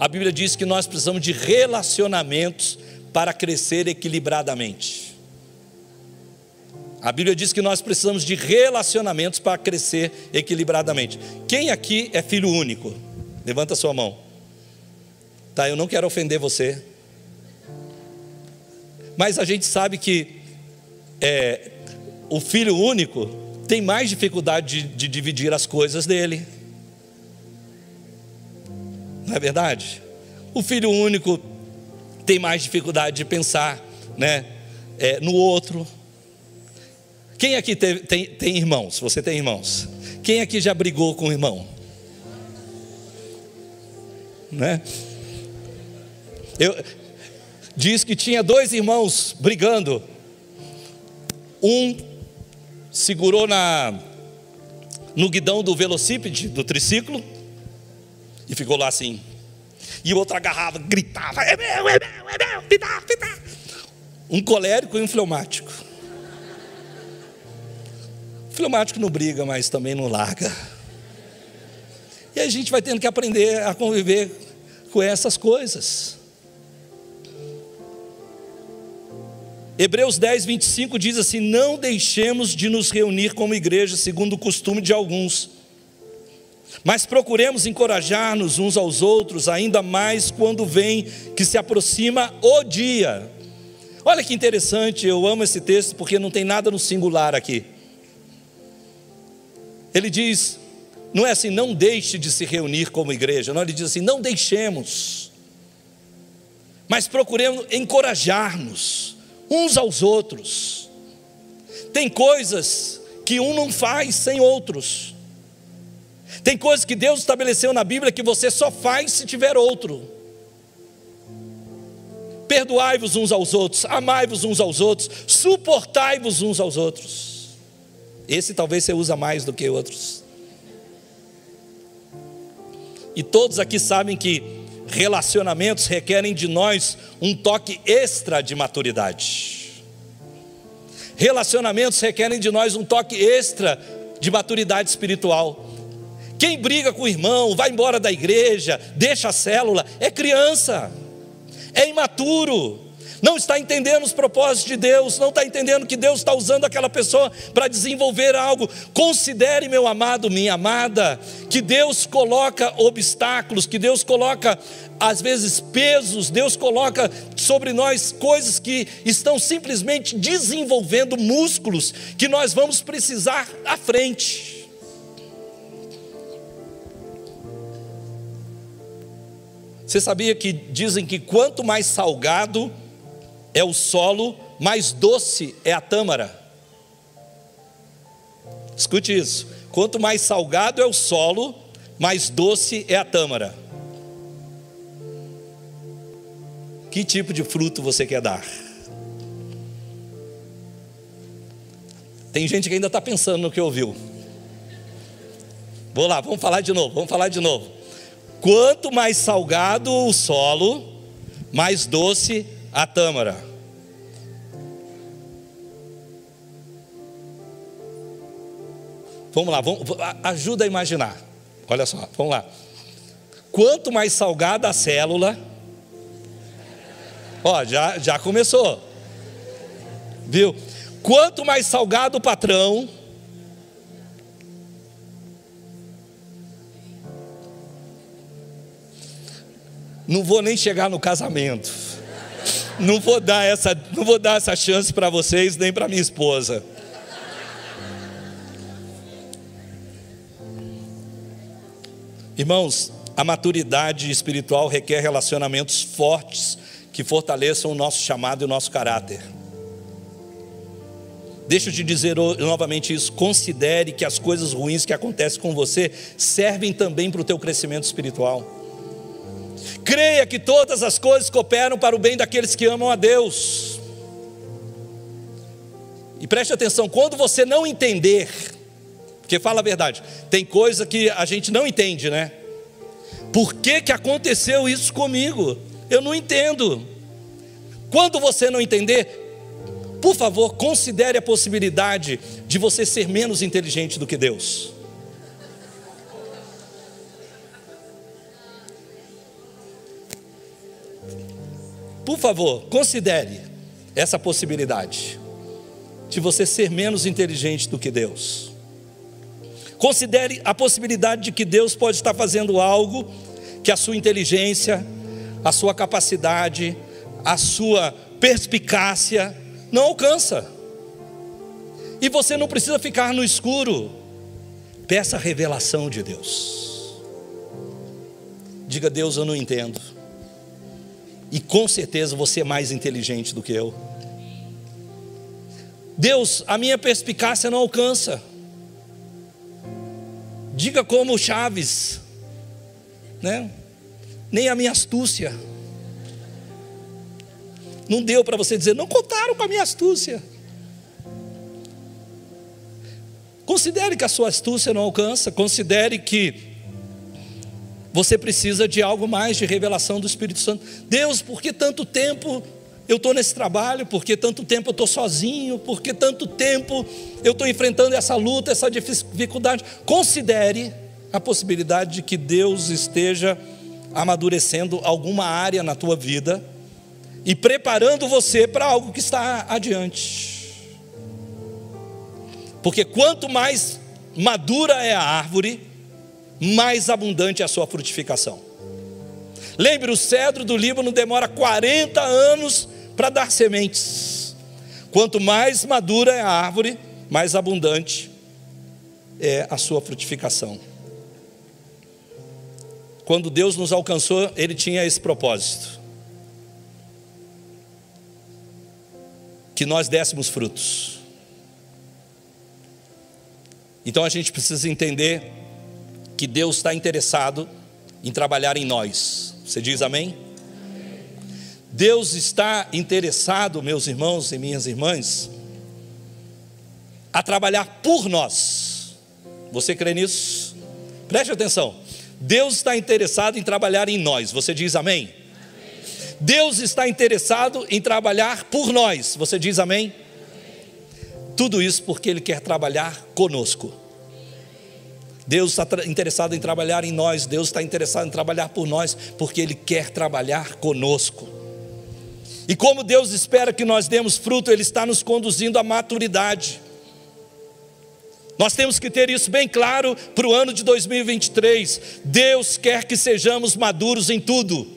A Bíblia diz que nós precisamos de relacionamentos para crescer equilibradamente. A Bíblia diz que nós precisamos de relacionamentos para crescer equilibradamente. Quem aqui é filho único? Levanta a sua mão. Tá, eu não quero ofender você, mas a gente sabe que o filho único, tem mais dificuldade de dividir as coisas dele. Não é verdade? O filho único tem mais dificuldade de pensar, né, no outro. Quem aqui tem irmãos? Você tem irmãos? Quem aqui já brigou com o irmão? Né? Diz que tinha 2 irmãos brigando. Um segurou no guidão do velocípede, do triciclo, e ficou lá assim. E o outro agarrava, gritava: é meu, me dá. Um colérico e um fleumático. O fleumático não briga, mas também não larga. E a gente vai tendo que aprender a conviver com essas coisas. Hebreus 10, 25 diz assim: não deixemos de nos reunir como igreja, segundo o costume de alguns, mas procuremos encorajar-nos uns aos outros, ainda mais quando vem que se aproxima o dia. Olha que interessante, eu amo esse texto porque não tem nada no singular aqui. Ele diz, não é assim, não deixe de se reunir como igreja, não, ele diz assim, não deixemos, mas procuremos encorajar-nos uns aos outros. Tem coisas que um não faz sem outros. Tem coisas que Deus estabeleceu na Bíblia que você só faz se tiver outro. Perdoai-vos uns aos outros, amai-vos uns aos outros, suportai-vos uns aos outros. Esse talvez você usa mais do que outros. E todos aqui sabem que relacionamentos requerem de nós um toque extra de maturidade. Relacionamentos requerem de nós um toque extra de maturidade espiritual. Quem briga com o irmão, vai embora da igreja, deixa a célula, é criança, é imaturo, não está entendendo os propósitos de Deus, não está entendendo que Deus está usando aquela pessoa para desenvolver algo. Considere, meu amado, minha amada, que Deus coloca obstáculos, que Deus coloca às vezes pesos, Deus coloca sobre nós coisas que estão simplesmente desenvolvendo músculos que nós vamos precisar à frente. Você sabia que dizem que quanto mais salgado é o solo, mais doce é a tâmara? Escute isso. Quanto mais salgado é o solo, mais doce é a tâmara. Que tipo de fruto você quer dar? Tem gente que ainda está pensando no que ouviu. Vou lá, vamos falar de novo. Quanto mais salgado o solo, mais doce a tâmara. Vamos lá, ajuda a imaginar. Olha só, vamos lá. Quanto mais salgada a célula, ó, já começou, viu? Quanto mais salgado o patrão, não vou nem chegar no casamento. Não vou dar essa chance para vocês, nem para minha esposa. Irmãos, a maturidade espiritual requer relacionamentos fortes que fortaleçam o nosso chamado e o nosso caráter. Deixa eu te dizer novamente isso. Considere que as coisas ruins que acontecem com você servem também para o teu crescimento espiritual. Creia que todas as coisas cooperam para o bem daqueles que amam a Deus. E preste atenção, quando você não entender, porque fala a verdade, tem coisa que a gente não entende, né? Por que aconteceu isso comigo? Eu não entendo. Quando você não entender, por favor, considere a possibilidade de você ser menos inteligente do que Deus. Por favor, considere essa possibilidade de você ser menos inteligente do que Deus. Considere a possibilidade de que Deus pode estar fazendo algo que a sua inteligência, a sua capacidade, a sua perspicácia não alcança. E você não precisa ficar no escuro. Peça a revelação de Deus. Diga: Deus, eu não entendo. E com certeza você é mais inteligente do que eu. Deus, a minha perspicácia não alcança. Diga como Chaves, né? Nem a minha astúcia. Não deu para você dizer: não contaram com a minha astúcia. Considere que a sua astúcia não alcança. Considere que você precisa de algo mais, de revelação do Espírito Santo. Deus, por que tanto tempo eu estou nesse trabalho? Por que tanto tempo eu estou sozinho? Por que tanto tempo eu estou enfrentando essa luta, essa dificuldade? Considere a possibilidade de que Deus esteja amadurecendo alguma área na tua vida e preparando você para algo que está adiante. Porque quanto mais madura é a árvore, mais abundante é a sua frutificação. Lembre, o cedro do Líbano demora 40 anos para dar sementes. Quanto mais madura é a árvore, mais abundante é a sua frutificação. Quando Deus nos alcançou, Ele tinha esse propósito: que nós dessemos frutos. Então a gente precisa entender que Deus está interessado em trabalhar em nós. Você diz amém? Deus está interessado, meus irmãos e minhas irmãs, a trabalhar por nós. Você crê nisso? Preste atenção. Deus está interessado em trabalhar em nós. Você diz amém? Deus está interessado em trabalhar por nós. Você diz amém? Tudo isso porque Ele quer trabalhar conosco. Deus está interessado em trabalhar em nós. Deus está interessado em trabalhar por nós, porque Ele quer trabalhar conosco. E como Deus espera que nós demos fruto, Ele está nos conduzindo à maturidade. Nós temos que ter isso bem claro para o ano de 2023. Deus quer que sejamos maduros em tudo.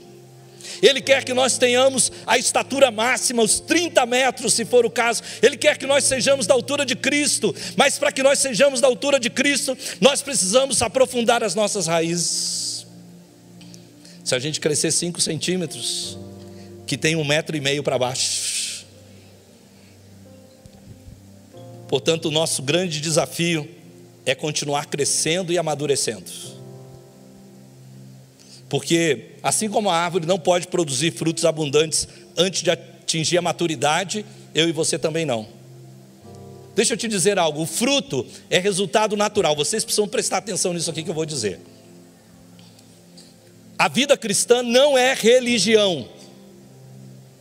Ele quer que nós tenhamos a estatura máxima, os 30 metros se for o caso. Ele quer que nós sejamos da altura de Cristo. Mas para que nós sejamos da altura de Cristo, nós precisamos aprofundar as nossas raízes. Se a gente crescer 5 centímetros, que tem 1,5 metro para baixo. Portanto, o nosso grande desafio é continuar crescendo e amadurecendo. Porque assim como a árvore não pode produzir frutos abundantes antes de atingir a maturidade, eu e você também não. Deixa eu te dizer algo: o fruto é resultado natural. Vocês precisam prestar atenção nisso aqui que eu vou dizer. A vida cristã não é religião.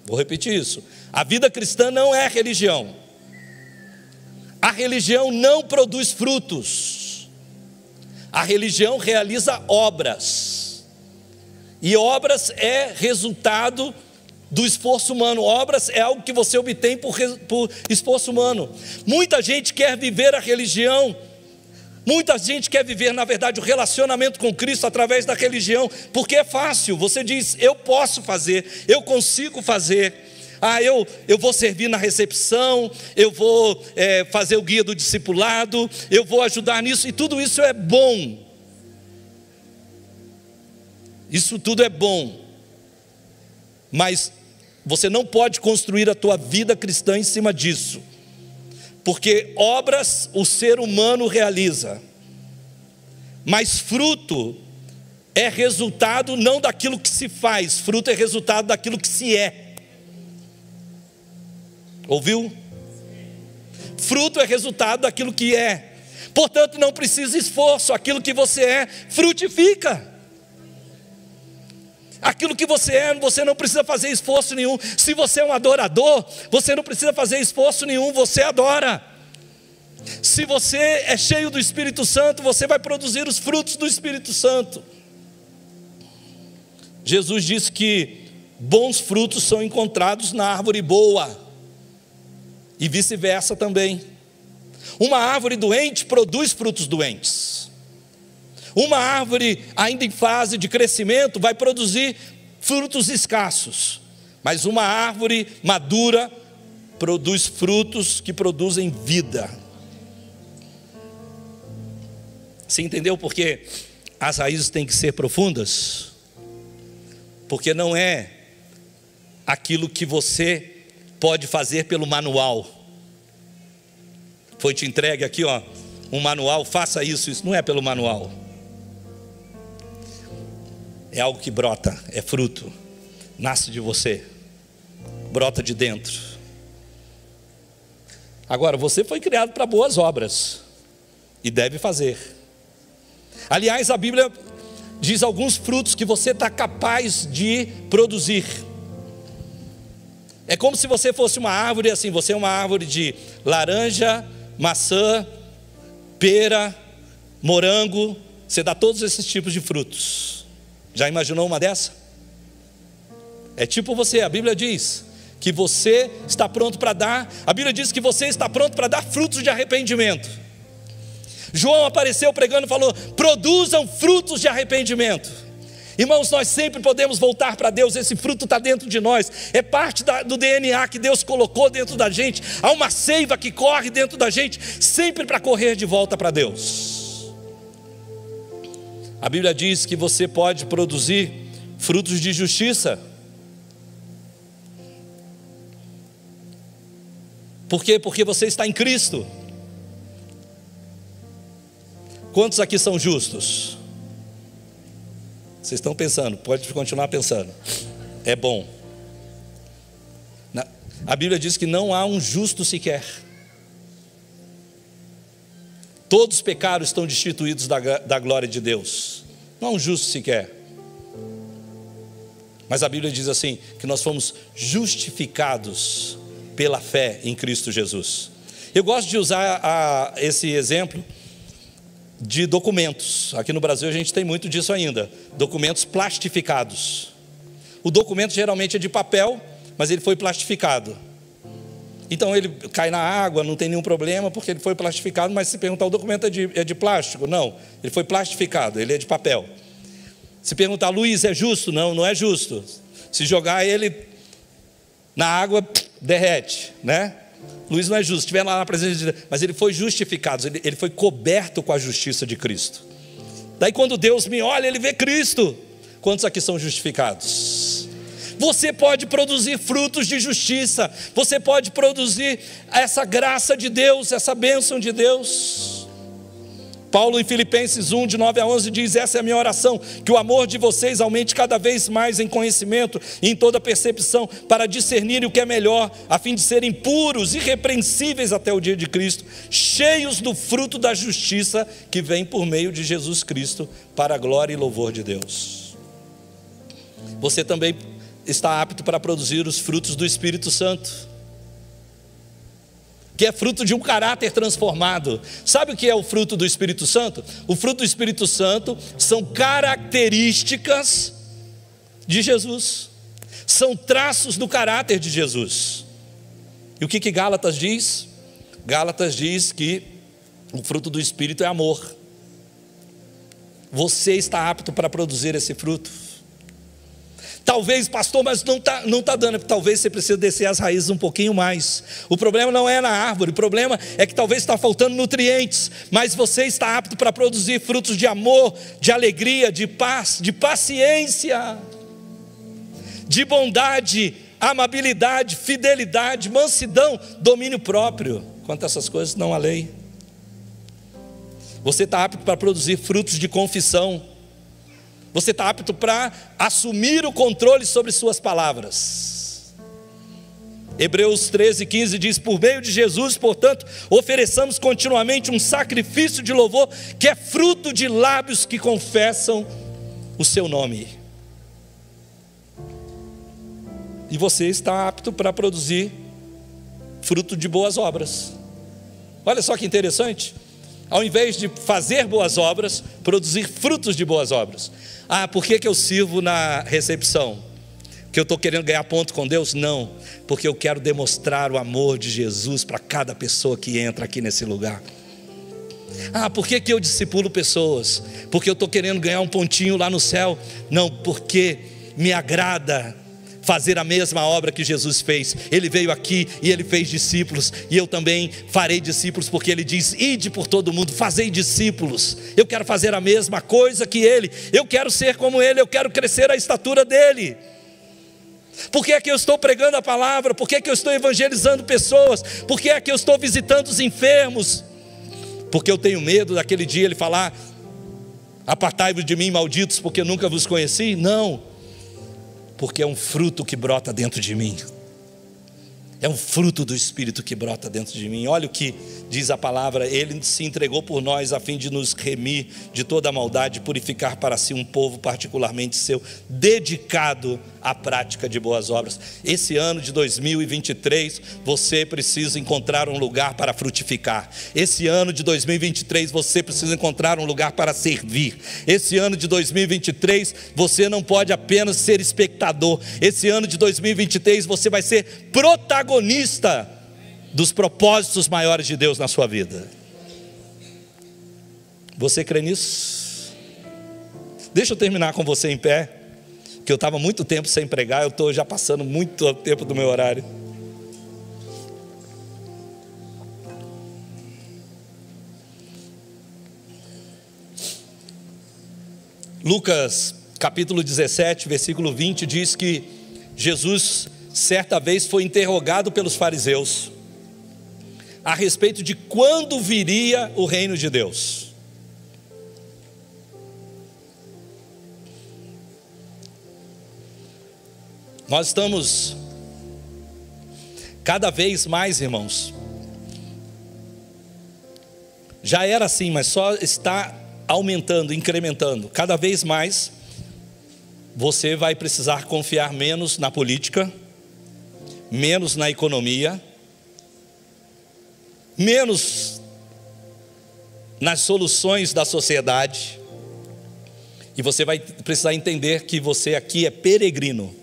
Vou repetir isso. A vida cristã não é religião. A religião não produz frutos. A religião realiza obras. E obras é resultado do esforço humano. Obras é algo que você obtém por esforço humano. Muita gente quer viver a religião. Muita gente quer viver, na verdade, o relacionamento com Cristo através da religião, porque é fácil. Você diz: eu posso fazer, eu consigo fazer. Eu vou servir na recepção, eu vou fazer o guia do discipulado, eu vou ajudar nisso, e tudo isso é bom. Isso tudo é bom, mas você não pode construir a tua vida cristã em cima disso, porque obras o ser humano realiza, mas fruto é resultado não daquilo que se faz, fruto é resultado daquilo que se é. Ouviu? Fruto é resultado daquilo que é. Portanto, não precisa esforço. Aquilo que você é, frutifica. Aquilo que você é, você não precisa fazer esforço nenhum. Se você é um adorador, você não precisa fazer esforço nenhum, você adora. Se você é cheio do Espírito Santo, você vai produzir os frutos do Espírito Santo. Jesus disse que bons frutos são encontrados na árvore boa, e vice-versa também. Uma árvore doente produz frutos doentes. Uma árvore ainda em fase de crescimento vai produzir frutos escassos. Mas uma árvore madura produz frutos que produzem vida. Você entendeu por que as raízes têm que ser profundas? Porque não é aquilo que você pode fazer pelo manual. Foi te entregue aqui, ó, um manual, faça isso. Isso não é pelo manual. É algo que brota, é fruto, nasce de você, brota de dentro. Agora, você foi criado para boas obras e deve fazer. Aliás, a Bíblia diz alguns frutos que você está capaz de produzir. É como se você fosse uma árvore, assim, você é uma árvore de laranja, maçã, pera, morango. Você dá todos esses tipos de frutos. Já imaginou uma dessa? É tipo você, a Bíblia diz que você está pronto para dar. A Bíblia diz que você está pronto para dar frutos de arrependimento. João apareceu pregando e falou: produzam frutos de arrependimento. Irmãos, nós sempre podemos voltar para Deus. Esse fruto está dentro de nós, é parte do DNA que Deus colocou dentro da gente. Há uma seiva que corre dentro da gente, sempre para correr de volta para Deus. A Bíblia diz que você pode produzir frutos de justiça. Por quê? Porque você está em Cristo. Quantos aqui são justos? Vocês estão pensando, pode continuar pensando. É bom. A Bíblia diz que não há um justo sequer. Todos os pecados estão destituídos da glória de Deus. Não há um justo sequer. Mas a Bíblia diz assim, que nós fomos justificados pela fé em Cristo Jesus. Eu gosto de usar esse exemplo de documentos. Aqui no Brasil a gente tem muito disso ainda. Documentos plastificados. O documento geralmente é de papel, mas ele foi plastificado. Então ele cai na água, não tem nenhum problema, porque ele foi plastificado. Mas se perguntar, o documento é de plástico? Não, ele foi plastificado, ele é de papel. Se perguntar, Luiz, é justo? Não, não é justo. Se jogar ele na água, derrete, né? Luiz não é justo, estiver lá na presença de Deus. Mas ele foi justificado, ele foi coberto com a justiça de Cristo. Daí quando Deus me olha, ele vê Cristo. Quantos aqui são justificados? Você pode produzir frutos de justiça. Você pode produzir essa graça de Deus, essa bênção de Deus. Paulo em Filipenses 1, de 9 a 11 diz: essa é a minha oração, que o amor de vocês aumente cada vez mais em conhecimento e em toda percepção, para discernirem o que é melhor, a fim de serem puros, irrepreensíveis até o dia de Cristo, cheios do fruto da justiça que vem por meio de Jesus Cristo, para a glória e louvor de Deus. Você também está apto para produzir os frutos do Espírito Santo, que é fruto de um caráter transformado. Sabe o que é o fruto do Espírito Santo? O fruto do Espírito Santo são características de Jesus, são traços do caráter de Jesus. E o que Gálatas diz? Gálatas diz que o fruto do Espírito é amor. Você está apto para produzir esse fruto. Talvez, pastor, mas não tá dando. Talvez você precise descer as raízes um pouquinho mais. O problema não é na árvore, o problema é que talvez está faltando nutrientes. Mas você está apto para produzir frutos de amor, de alegria, de paz, de paciência, de bondade, amabilidade, fidelidade, mansidão, domínio próprio. Quanto a essas coisas não há lei. Você está apto para produzir frutos de confissão. Você está apto para assumir o controle sobre suas palavras. Hebreus 13:15 diz: por meio de Jesus, portanto, ofereçamos continuamente um sacrifício de louvor, que é fruto de lábios que confessam o seu nome. E você está apto para produzir fruto de boas obras. Olha só que interessante. Ao invés de fazer boas obras, produzir frutos de boas obras. Ah, por que eu sirvo na recepção? Porque eu estou querendo ganhar ponto com Deus? Não, porque eu quero demonstrar o amor de Jesus para cada pessoa que entra aqui nesse lugar. Ah, por que eu discipulo pessoas? Porque eu estou querendo ganhar um pontinho lá no céu? Não, porque me agrada fazer a mesma obra que Jesus fez. Ele veio aqui e ele fez discípulos, e eu também farei discípulos, porque ele diz: ide por todo mundo, fazei discípulos. Eu quero fazer a mesma coisa que ele, eu quero ser como ele, eu quero crescer à estatura dele. Por que é que eu estou pregando a palavra? Por que é que eu estou evangelizando pessoas? Por que é que eu estou visitando os enfermos? Porque eu tenho medo daquele dia ele falar: apartai-vos de mim, malditos, porque nunca vos conheci? Não, porque é um fruto que brota dentro de mim. É um fruto do Espírito que brota dentro de mim. Olha o que diz a palavra: ele se entregou por nós a fim de nos remir de toda a maldade, purificar para si um povo particularmente seu, dedicado à prática de boas obras. Esse ano de 2023, você precisa encontrar um lugar para frutificar. Esse ano de 2023, você precisa encontrar um lugar para servir. Esse ano de 2023, você não pode apenas ser espectador. Esse ano de 2023, você vai ser protagonista dos propósitos maiores de Deus na sua vida. Você crê nisso? Deixa eu terminar com você em pé, que eu estava muito tempo sem pregar, eu estou já passando muito tempo do meu horário. Lucas capítulo 17, versículo 20 diz que Jesus certa vez foi interrogado pelos fariseus a respeito de quando viria o reino de Deus. Nós estamos cada vez mais, irmãos, já era assim, mas só está aumentando, incrementando. Cada vez mais você vai precisar confiar menos na política, menos na economia, menos nas soluções da sociedade, e você vai precisar entender que você aqui é peregrino.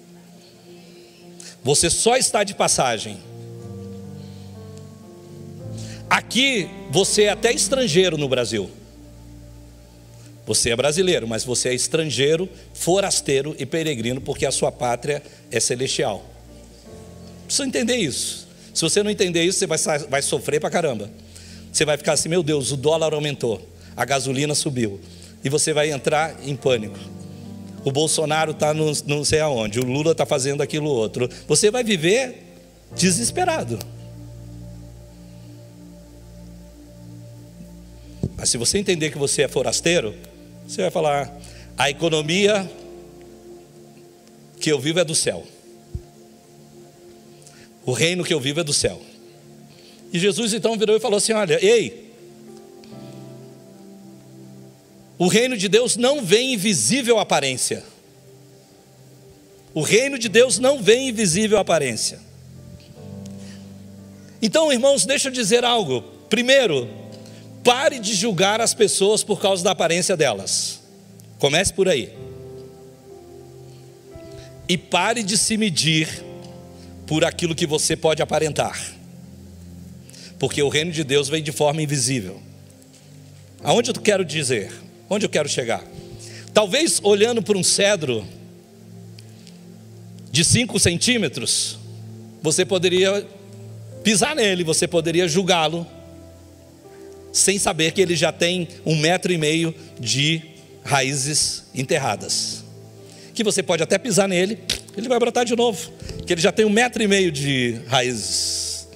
Você só está de passagem. Aqui você é até estrangeiro no Brasil. Você é brasileiro, mas você é estrangeiro, forasteiro e peregrino, porque a sua pátria é celestial. Precisa entender isso. Se você não entender isso, você vai sofrer pra caramba. Você vai ficar assim: meu Deus, o dólar aumentou, a gasolina subiu, e você vai entrar em pânico. O Bolsonaro está não sei aonde, o Lula está fazendo aquilo outro. Você vai viver desesperado. Mas se você entender que você é forasteiro, você vai falar: a economia que eu vivo é do céu. O reino que eu vivo é do céu. E Jesus então virou e falou assim: olha, ei, o reino de Deus não vem em visível aparência. O reino de Deus não vem em visível aparência. Então, irmãos, deixa eu dizer algo. Primeiro, pare de julgar as pessoas por causa da aparência delas. Comece por aí. E pare de se medir por aquilo que você pode aparentar. Porque o reino de Deus vem de forma invisível. Aonde eu quero dizer? Onde eu quero chegar? Talvez olhando para um cedro de 5 centímetros, você poderia pisar nele, você poderia julgá-lo, sem saber que ele já tem 1,5 metro de raízes enterradas. Que você pode até pisar nele, ele vai brotar de novo, que ele já tem 1,5 metro de raízes.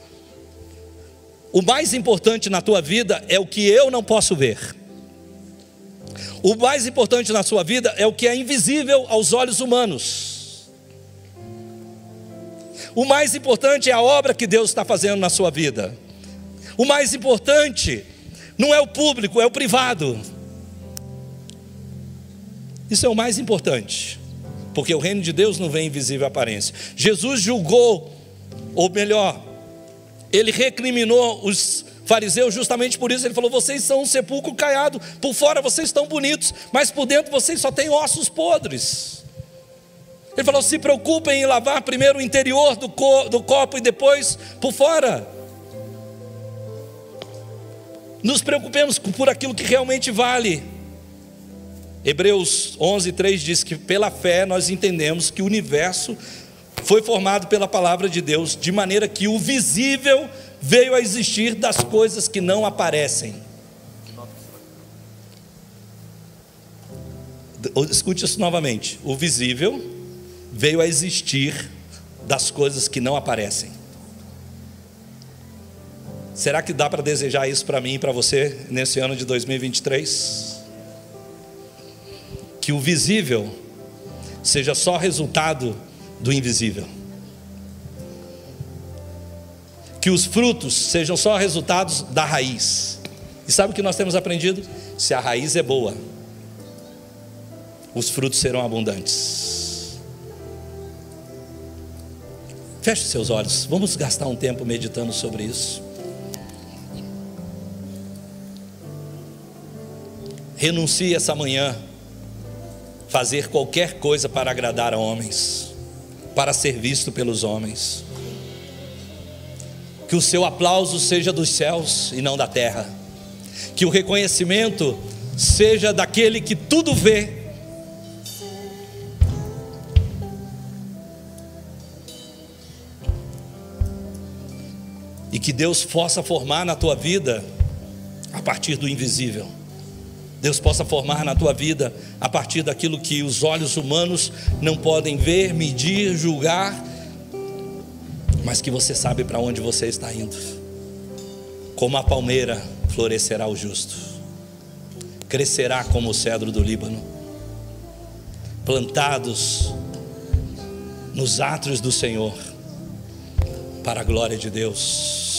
O mais importante na tua vida é o que eu não posso ver. O mais importante na sua vida é o que é invisível aos olhos humanos. O mais importante é a obra que Deus está fazendo na sua vida. O mais importante não é o público, é o privado. Isso é o mais importante, porque o reino de Deus não vem em visível aparência. Jesus julgou, ou melhor, ele recriminou os fariseus justamente por isso. Ele falou: vocês são um sepulcro caiado, por fora vocês estão bonitos, mas por dentro vocês só têm ossos podres. Ele falou: se preocupem em lavar primeiro o interior do copo e depois por fora. Nos preocupemos por aquilo que realmente vale. Hebreus 11:3 diz que pela fé nós entendemos que o universo foi formado pela palavra de Deus, de maneira que o visível veio a existir das coisas que não aparecem. Escute isso novamente. O visível veio a existir das coisas que não aparecem. Será que dá para desejar isso para mim e para você nesse ano de 2023? Que o visível seja só resultado do invisível. Que os frutos sejam só resultados da raiz. E sabe o que nós temos aprendido? Se a raiz é boa, os frutos serão abundantes. Feche seus olhos, vamos gastar um tempo meditando sobre isso. Renuncie essa manhã fazer qualquer coisa para agradar a homens, para ser visto pelos homens. Que o seu aplauso seja dos céus e não da terra. Que o reconhecimento seja daquele que tudo vê. E que Deus possa formar na tua vida a partir do invisível. Deus possa formar na tua vida a partir daquilo que os olhos humanos não podem ver, medir, julgar, mas que você sabe para onde você está indo. Como a palmeira florescerá o justo, crescerá como o cedro do Líbano, plantados nos átrios do Senhor, para a glória de Deus.